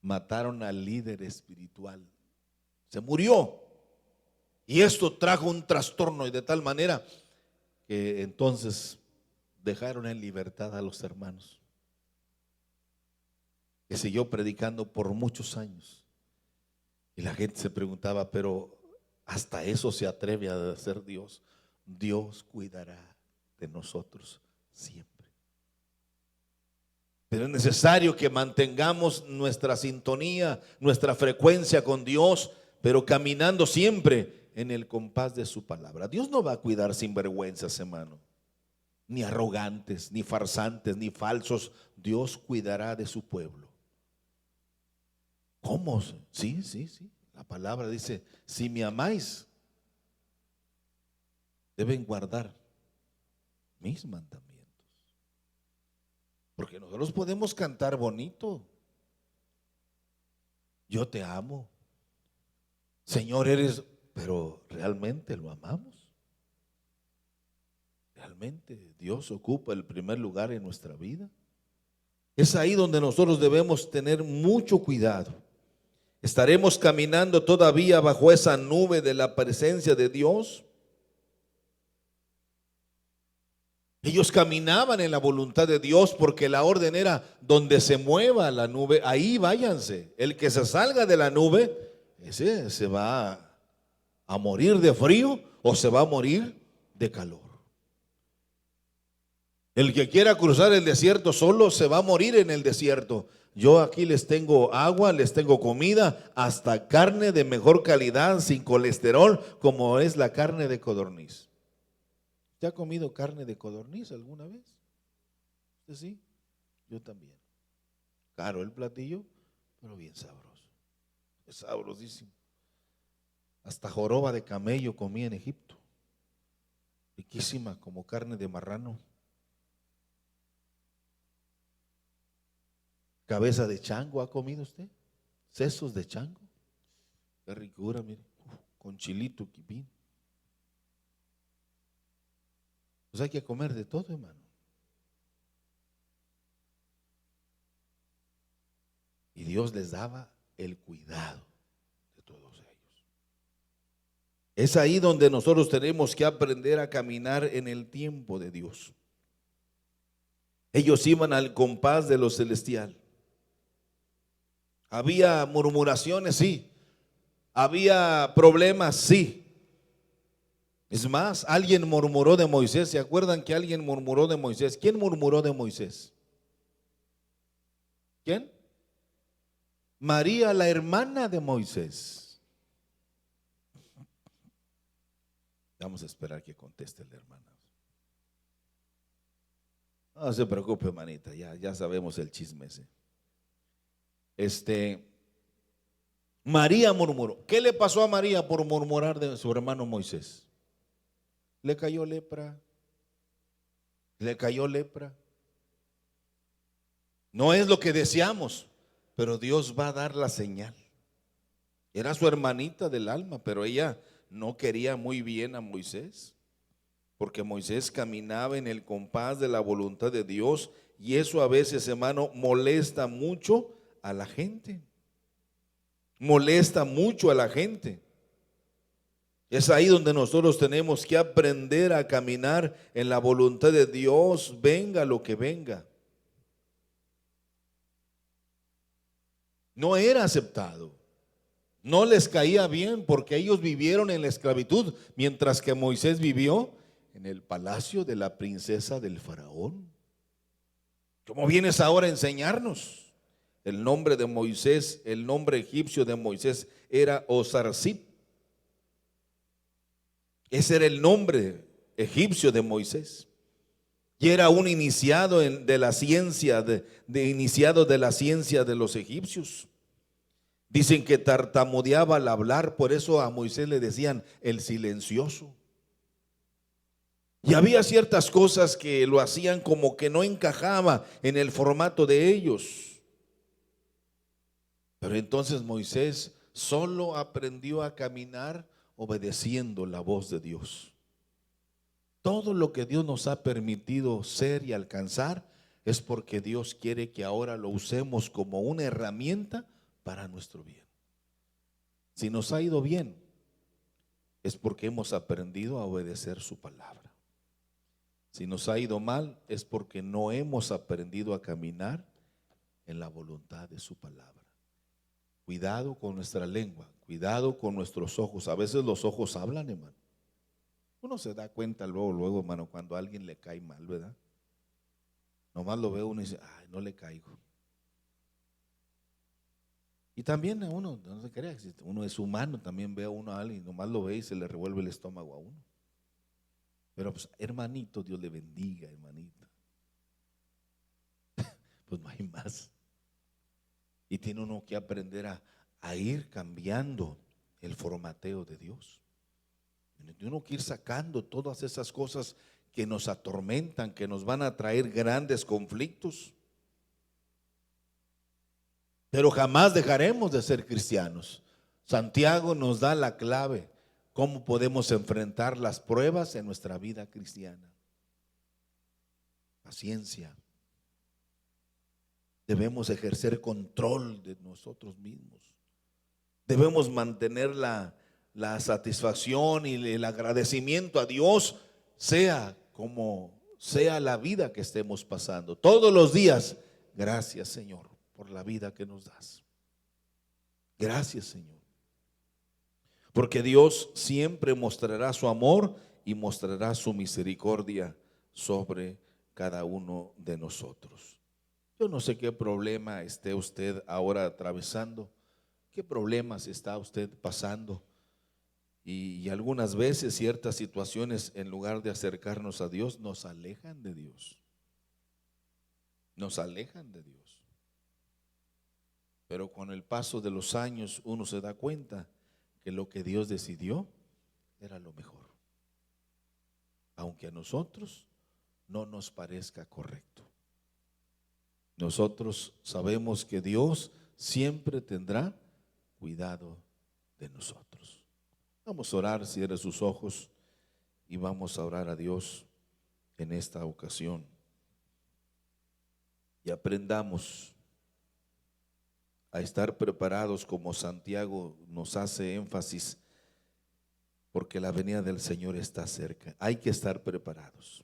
mataron al líder espiritual. Se murió. Y esto trajo un trastorno y de tal manera que entonces dejaron en libertad a los hermanos, que siguió predicando por muchos años. Y la gente se preguntaba, pero hasta eso se atreve a hacer Dios. Dios cuidará de nosotros siempre. Pero es necesario que mantengamos nuestra sintonía, nuestra frecuencia con Dios, pero caminando siempre en el compás de su palabra. Dios no va a cuidar sinvergüenzas, hermano, ni arrogantes, ni farsantes, ni falsos. Dios cuidará de su pueblo. ¿Cómo? Sí. La palabra dice, si me amáis, deben guardar mis mandamientos. Porque nosotros podemos cantar bonito. Yo te amo. Señor, eres... Pero ¿realmente lo amamos? ¿Realmente Dios ocupa el primer lugar en nuestra vida? Es ahí donde nosotros debemos tener mucho cuidado. ¿Estaremos caminando todavía bajo esa nube de la presencia de Dios? Ellos caminaban en la voluntad de Dios porque la orden era: donde se mueva la nube, ahí váyanse. El que se salga de la nube, ese se va a morir de frío o se va a morir de calor. El que quiera cruzar el desierto solo se va a morir en el desierto. Yo aquí les tengo agua, les tengo comida, hasta carne de mejor calidad, sin colesterol, como es la carne de codorniz. ¿Usted ha comido carne de codorniz alguna vez? ¿Usted sí? Yo también. Caro el platillo, pero bien sabroso. Es sabrosísimo. Hasta joroba de camello comí en Egipto. Riquísima, como carne de marrano. Cabeza de chango, ¿ha comido usted? Sesos de chango. Qué ricura, mire. Con chilito, quipín. Pues hay que comer de todo, hermano. Y Dios les daba el cuidado de todos ellos. Es ahí donde nosotros tenemos que aprender a caminar en el tiempo de Dios. Ellos iban al compás de lo celestial. Había murmuraciones, sí. Había problemas, sí. Es más, alguien murmuró de Moisés. ¿Se acuerdan que alguien murmuró de Moisés? ¿Quién murmuró de Moisés? ¿Quién? María, la hermana de Moisés. Vamos a esperar que conteste la hermana. No se preocupe, hermanita, ya sabemos el chisme ese. María murmuró. ¿Qué le pasó a María por murmurar de su hermano Moisés? Le cayó lepra. Le cayó lepra. No es lo que deseamos, pero Dios va a dar la señal. Era su hermanita del alma, pero ella no quería muy bien a Moisés, porque Moisés caminaba en el compás de la voluntad de Dios, y eso a veces, hermano, molesta mucho a la gente. Molesta mucho a la gente. Es ahí donde nosotros tenemos que aprender a caminar en la voluntad de Dios, venga lo que venga. No era aceptado. No les caía bien porque ellos vivieron en la esclavitud, mientras que Moisés vivió en el palacio de la princesa del faraón. ¿Cómo vienes ahora a enseñarnos? El nombre de Moisés, el nombre egipcio de Moisés era Osarzip. Ese era el nombre egipcio de Moisés. Y era un iniciado de la ciencia, iniciado de la ciencia de los egipcios. Dicen que tartamudeaba al hablar, por eso a Moisés le decían el silencioso. Y había ciertas cosas que lo hacían como que no encajaba en el formato de ellos. Pero entonces Moisés solo aprendió a caminar obedeciendo la voz de Dios. Todo lo que Dios nos ha permitido ser y alcanzar es porque Dios quiere que ahora lo usemos como una herramienta para nuestro bien. Si nos ha ido bien, es porque hemos aprendido a obedecer su palabra. Si nos ha ido mal, es porque no hemos aprendido a caminar en la voluntad de su palabra. Cuidado con nuestra lengua, cuidado con nuestros ojos. A veces los ojos hablan, hermano. Uno se da cuenta luego, hermano, cuando a alguien le cae mal, ¿verdad? Nomás lo ve uno y dice, ay, no le caigo. Y también a uno, no se crea, uno es humano, también ve a uno a alguien, nomás lo ve y se le revuelve el estómago a uno. Pero pues, hermanito, Dios le bendiga, hermanita. Pues no hay más. Y tiene uno que aprender a ir cambiando el formateo de Dios. Tiene uno que ir sacando todas esas cosas que nos atormentan, que nos van a traer grandes conflictos. Pero jamás dejaremos de ser cristianos. Santiago nos da la clave, cómo podemos enfrentar las pruebas en nuestra vida cristiana. Paciencia. Debemos ejercer control de nosotros mismos. Debemos mantener la satisfacción y el agradecimiento a Dios, sea como sea la vida que estemos pasando. Todos los días, gracias Señor por la vida que nos das. Gracias Señor. Porque Dios siempre mostrará su amor y mostrará su misericordia sobre cada uno de nosotros. Yo no sé qué problema esté usted ahora atravesando, qué problemas está usted pasando. Y algunas veces ciertas situaciones, en lugar de acercarnos a Dios, nos alejan de Dios. Nos alejan de Dios. Pero con el paso de los años uno se da cuenta que lo que Dios decidió era lo mejor, aunque a nosotros no nos parezca correcto. Nosotros sabemos que Dios siempre tendrá cuidado de nosotros. Vamos a orar, cierre sus ojos y vamos a orar a Dios en esta ocasión. Y aprendamos a estar preparados como Santiago nos hace énfasis, porque la venida del Señor está cerca. Hay que estar preparados.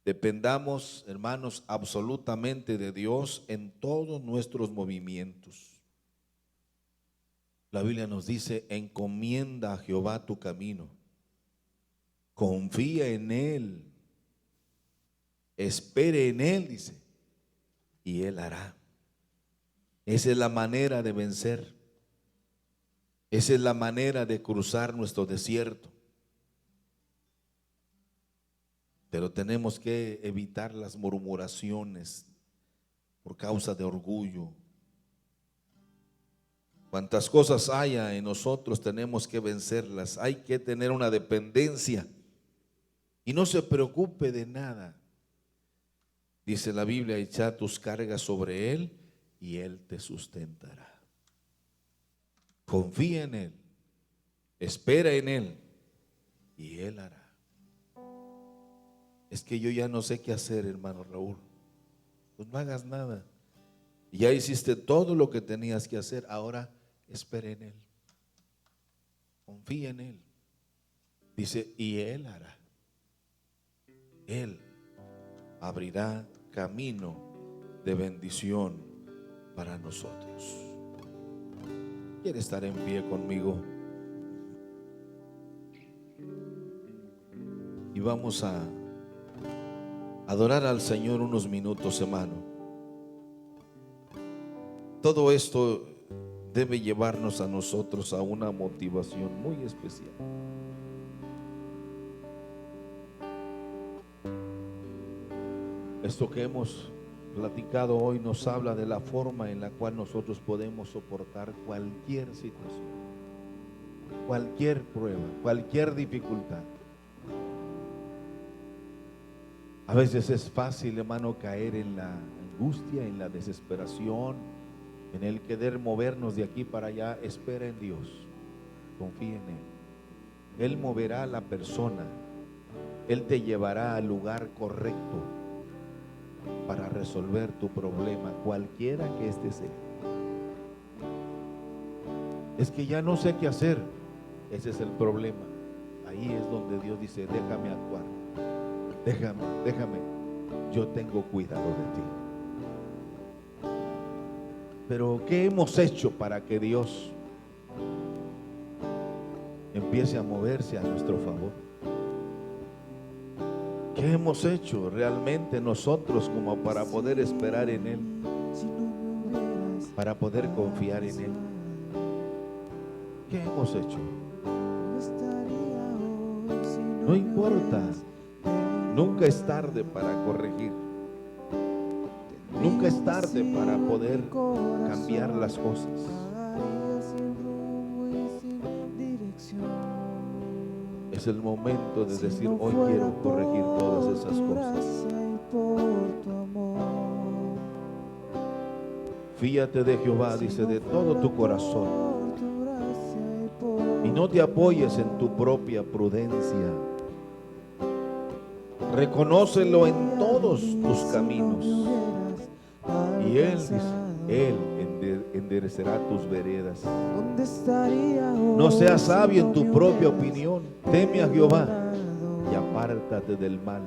Dependamos, hermanos, absolutamente de Dios en todos nuestros movimientos. La Biblia nos dice: encomienda a Jehová tu camino, confía en Él, espere en Él, dice, y Él hará. Esa es la manera de vencer. Esa es la manera de cruzar nuestro desierto. Pero tenemos que evitar las murmuraciones por causa de orgullo. Cuantas cosas haya en nosotros, tenemos que vencerlas. Hay que tener una dependencia y no se preocupe de nada. Dice la Biblia: echa tus cargas sobre Él y Él te sustentará. Confía en Él, espera en Él y Él hará. Es que yo ya no sé qué hacer, hermano Raúl. Pues no hagas nada. Ya hiciste todo lo que tenías que hacer. Ahora espera en Él, confía en Él. Dice: y Él hará. Él abrirá camino de bendición para nosotros. ¿Quiere estar en pie conmigo? Y vamos a adorar al Señor unos minutos, hermano. Todo esto debe llevarnos a nosotros a una motivación muy especial. Esto que hemos platicado hoy nos habla de la forma en la cual nosotros podemos soportar cualquier situación, cualquier prueba, cualquier dificultad. A veces es fácil, hermano, caer en la angustia, en la desesperación, en el querer movernos de aquí para allá. Espera en Dios, confía en Él. Él moverá a la persona, Él te llevará al lugar correcto para resolver tu problema, cualquiera que este sea. Es que ya no sé qué hacer. Ese es el problema. Ahí es donde Dios dice: déjame actuar, déjame, yo tengo cuidado de ti. Pero ¿qué hemos hecho para que Dios empiece a moverse a nuestro favor? ¿Qué hemos hecho realmente nosotros como para poder esperar en Él, para poder confiar en Él? ¿Qué hemos hecho? No importa, nunca es tarde para corregir, nunca es tarde para poder cambiar las cosas. Es el momento de decir: hoy quiero corregir todas esas cosas. Fíate de Jehová, dice, de todo tu corazón, y no te apoyes en tu propia prudencia. Reconócelo en todos tus caminos, y Él, dice, Él enderecerá tus veredas. ¿Dónde estaría hoy No seas si sabio en no tu me propia hubieras opinión. Teme a Jehová perdonado? y apártate del mal,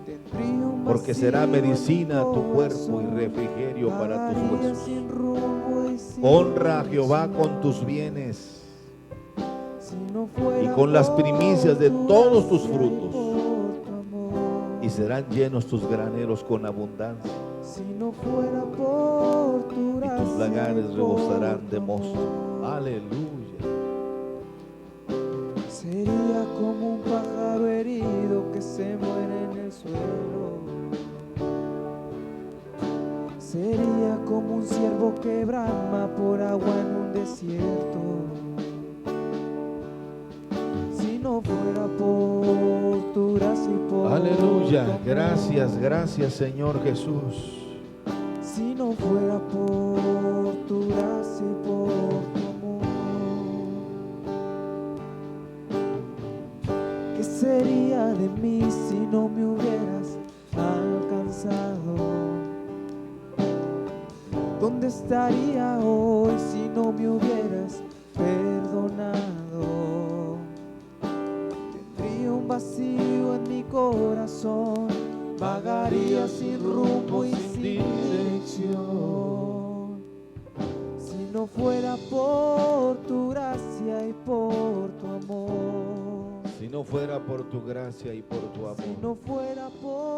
Tendría un porque será vacío en mi medicina a tu cuerpo y corazón, refrigerio para tus vagaría huesos. sin rumbo y sin Honra a Jehová con dirección. tus bienes Si no y fuera con las por primicias de tu todos tus gracia y frutos, por tu amor. y serán llenos tus graneros con abundancia, Si no fuera por tu y gracia tus lagares y rebosarán por de tu mosto. amor. Aleluya. Sería como un pájaro herido que se muere en el suelo. Sería como un ciervo que brama por agua en un desierto. Si no fuera por tu gracia y por tu Aleluya. amor. Gracias, gracias Señor Jesús. Si no fuera por tu gracia y por tu amor. ¿Qué sería de mí si no me hubieras alcanzado? ¿Dónde estaría hoy si no me hubieras perdonado? Tendría un vacío en mi corazón, vagaría sin rumbo y sin dirección. Si no fuera por tu gracia y por tu amor. Si no fuera por tu gracia y por tu Si amor. no fuera por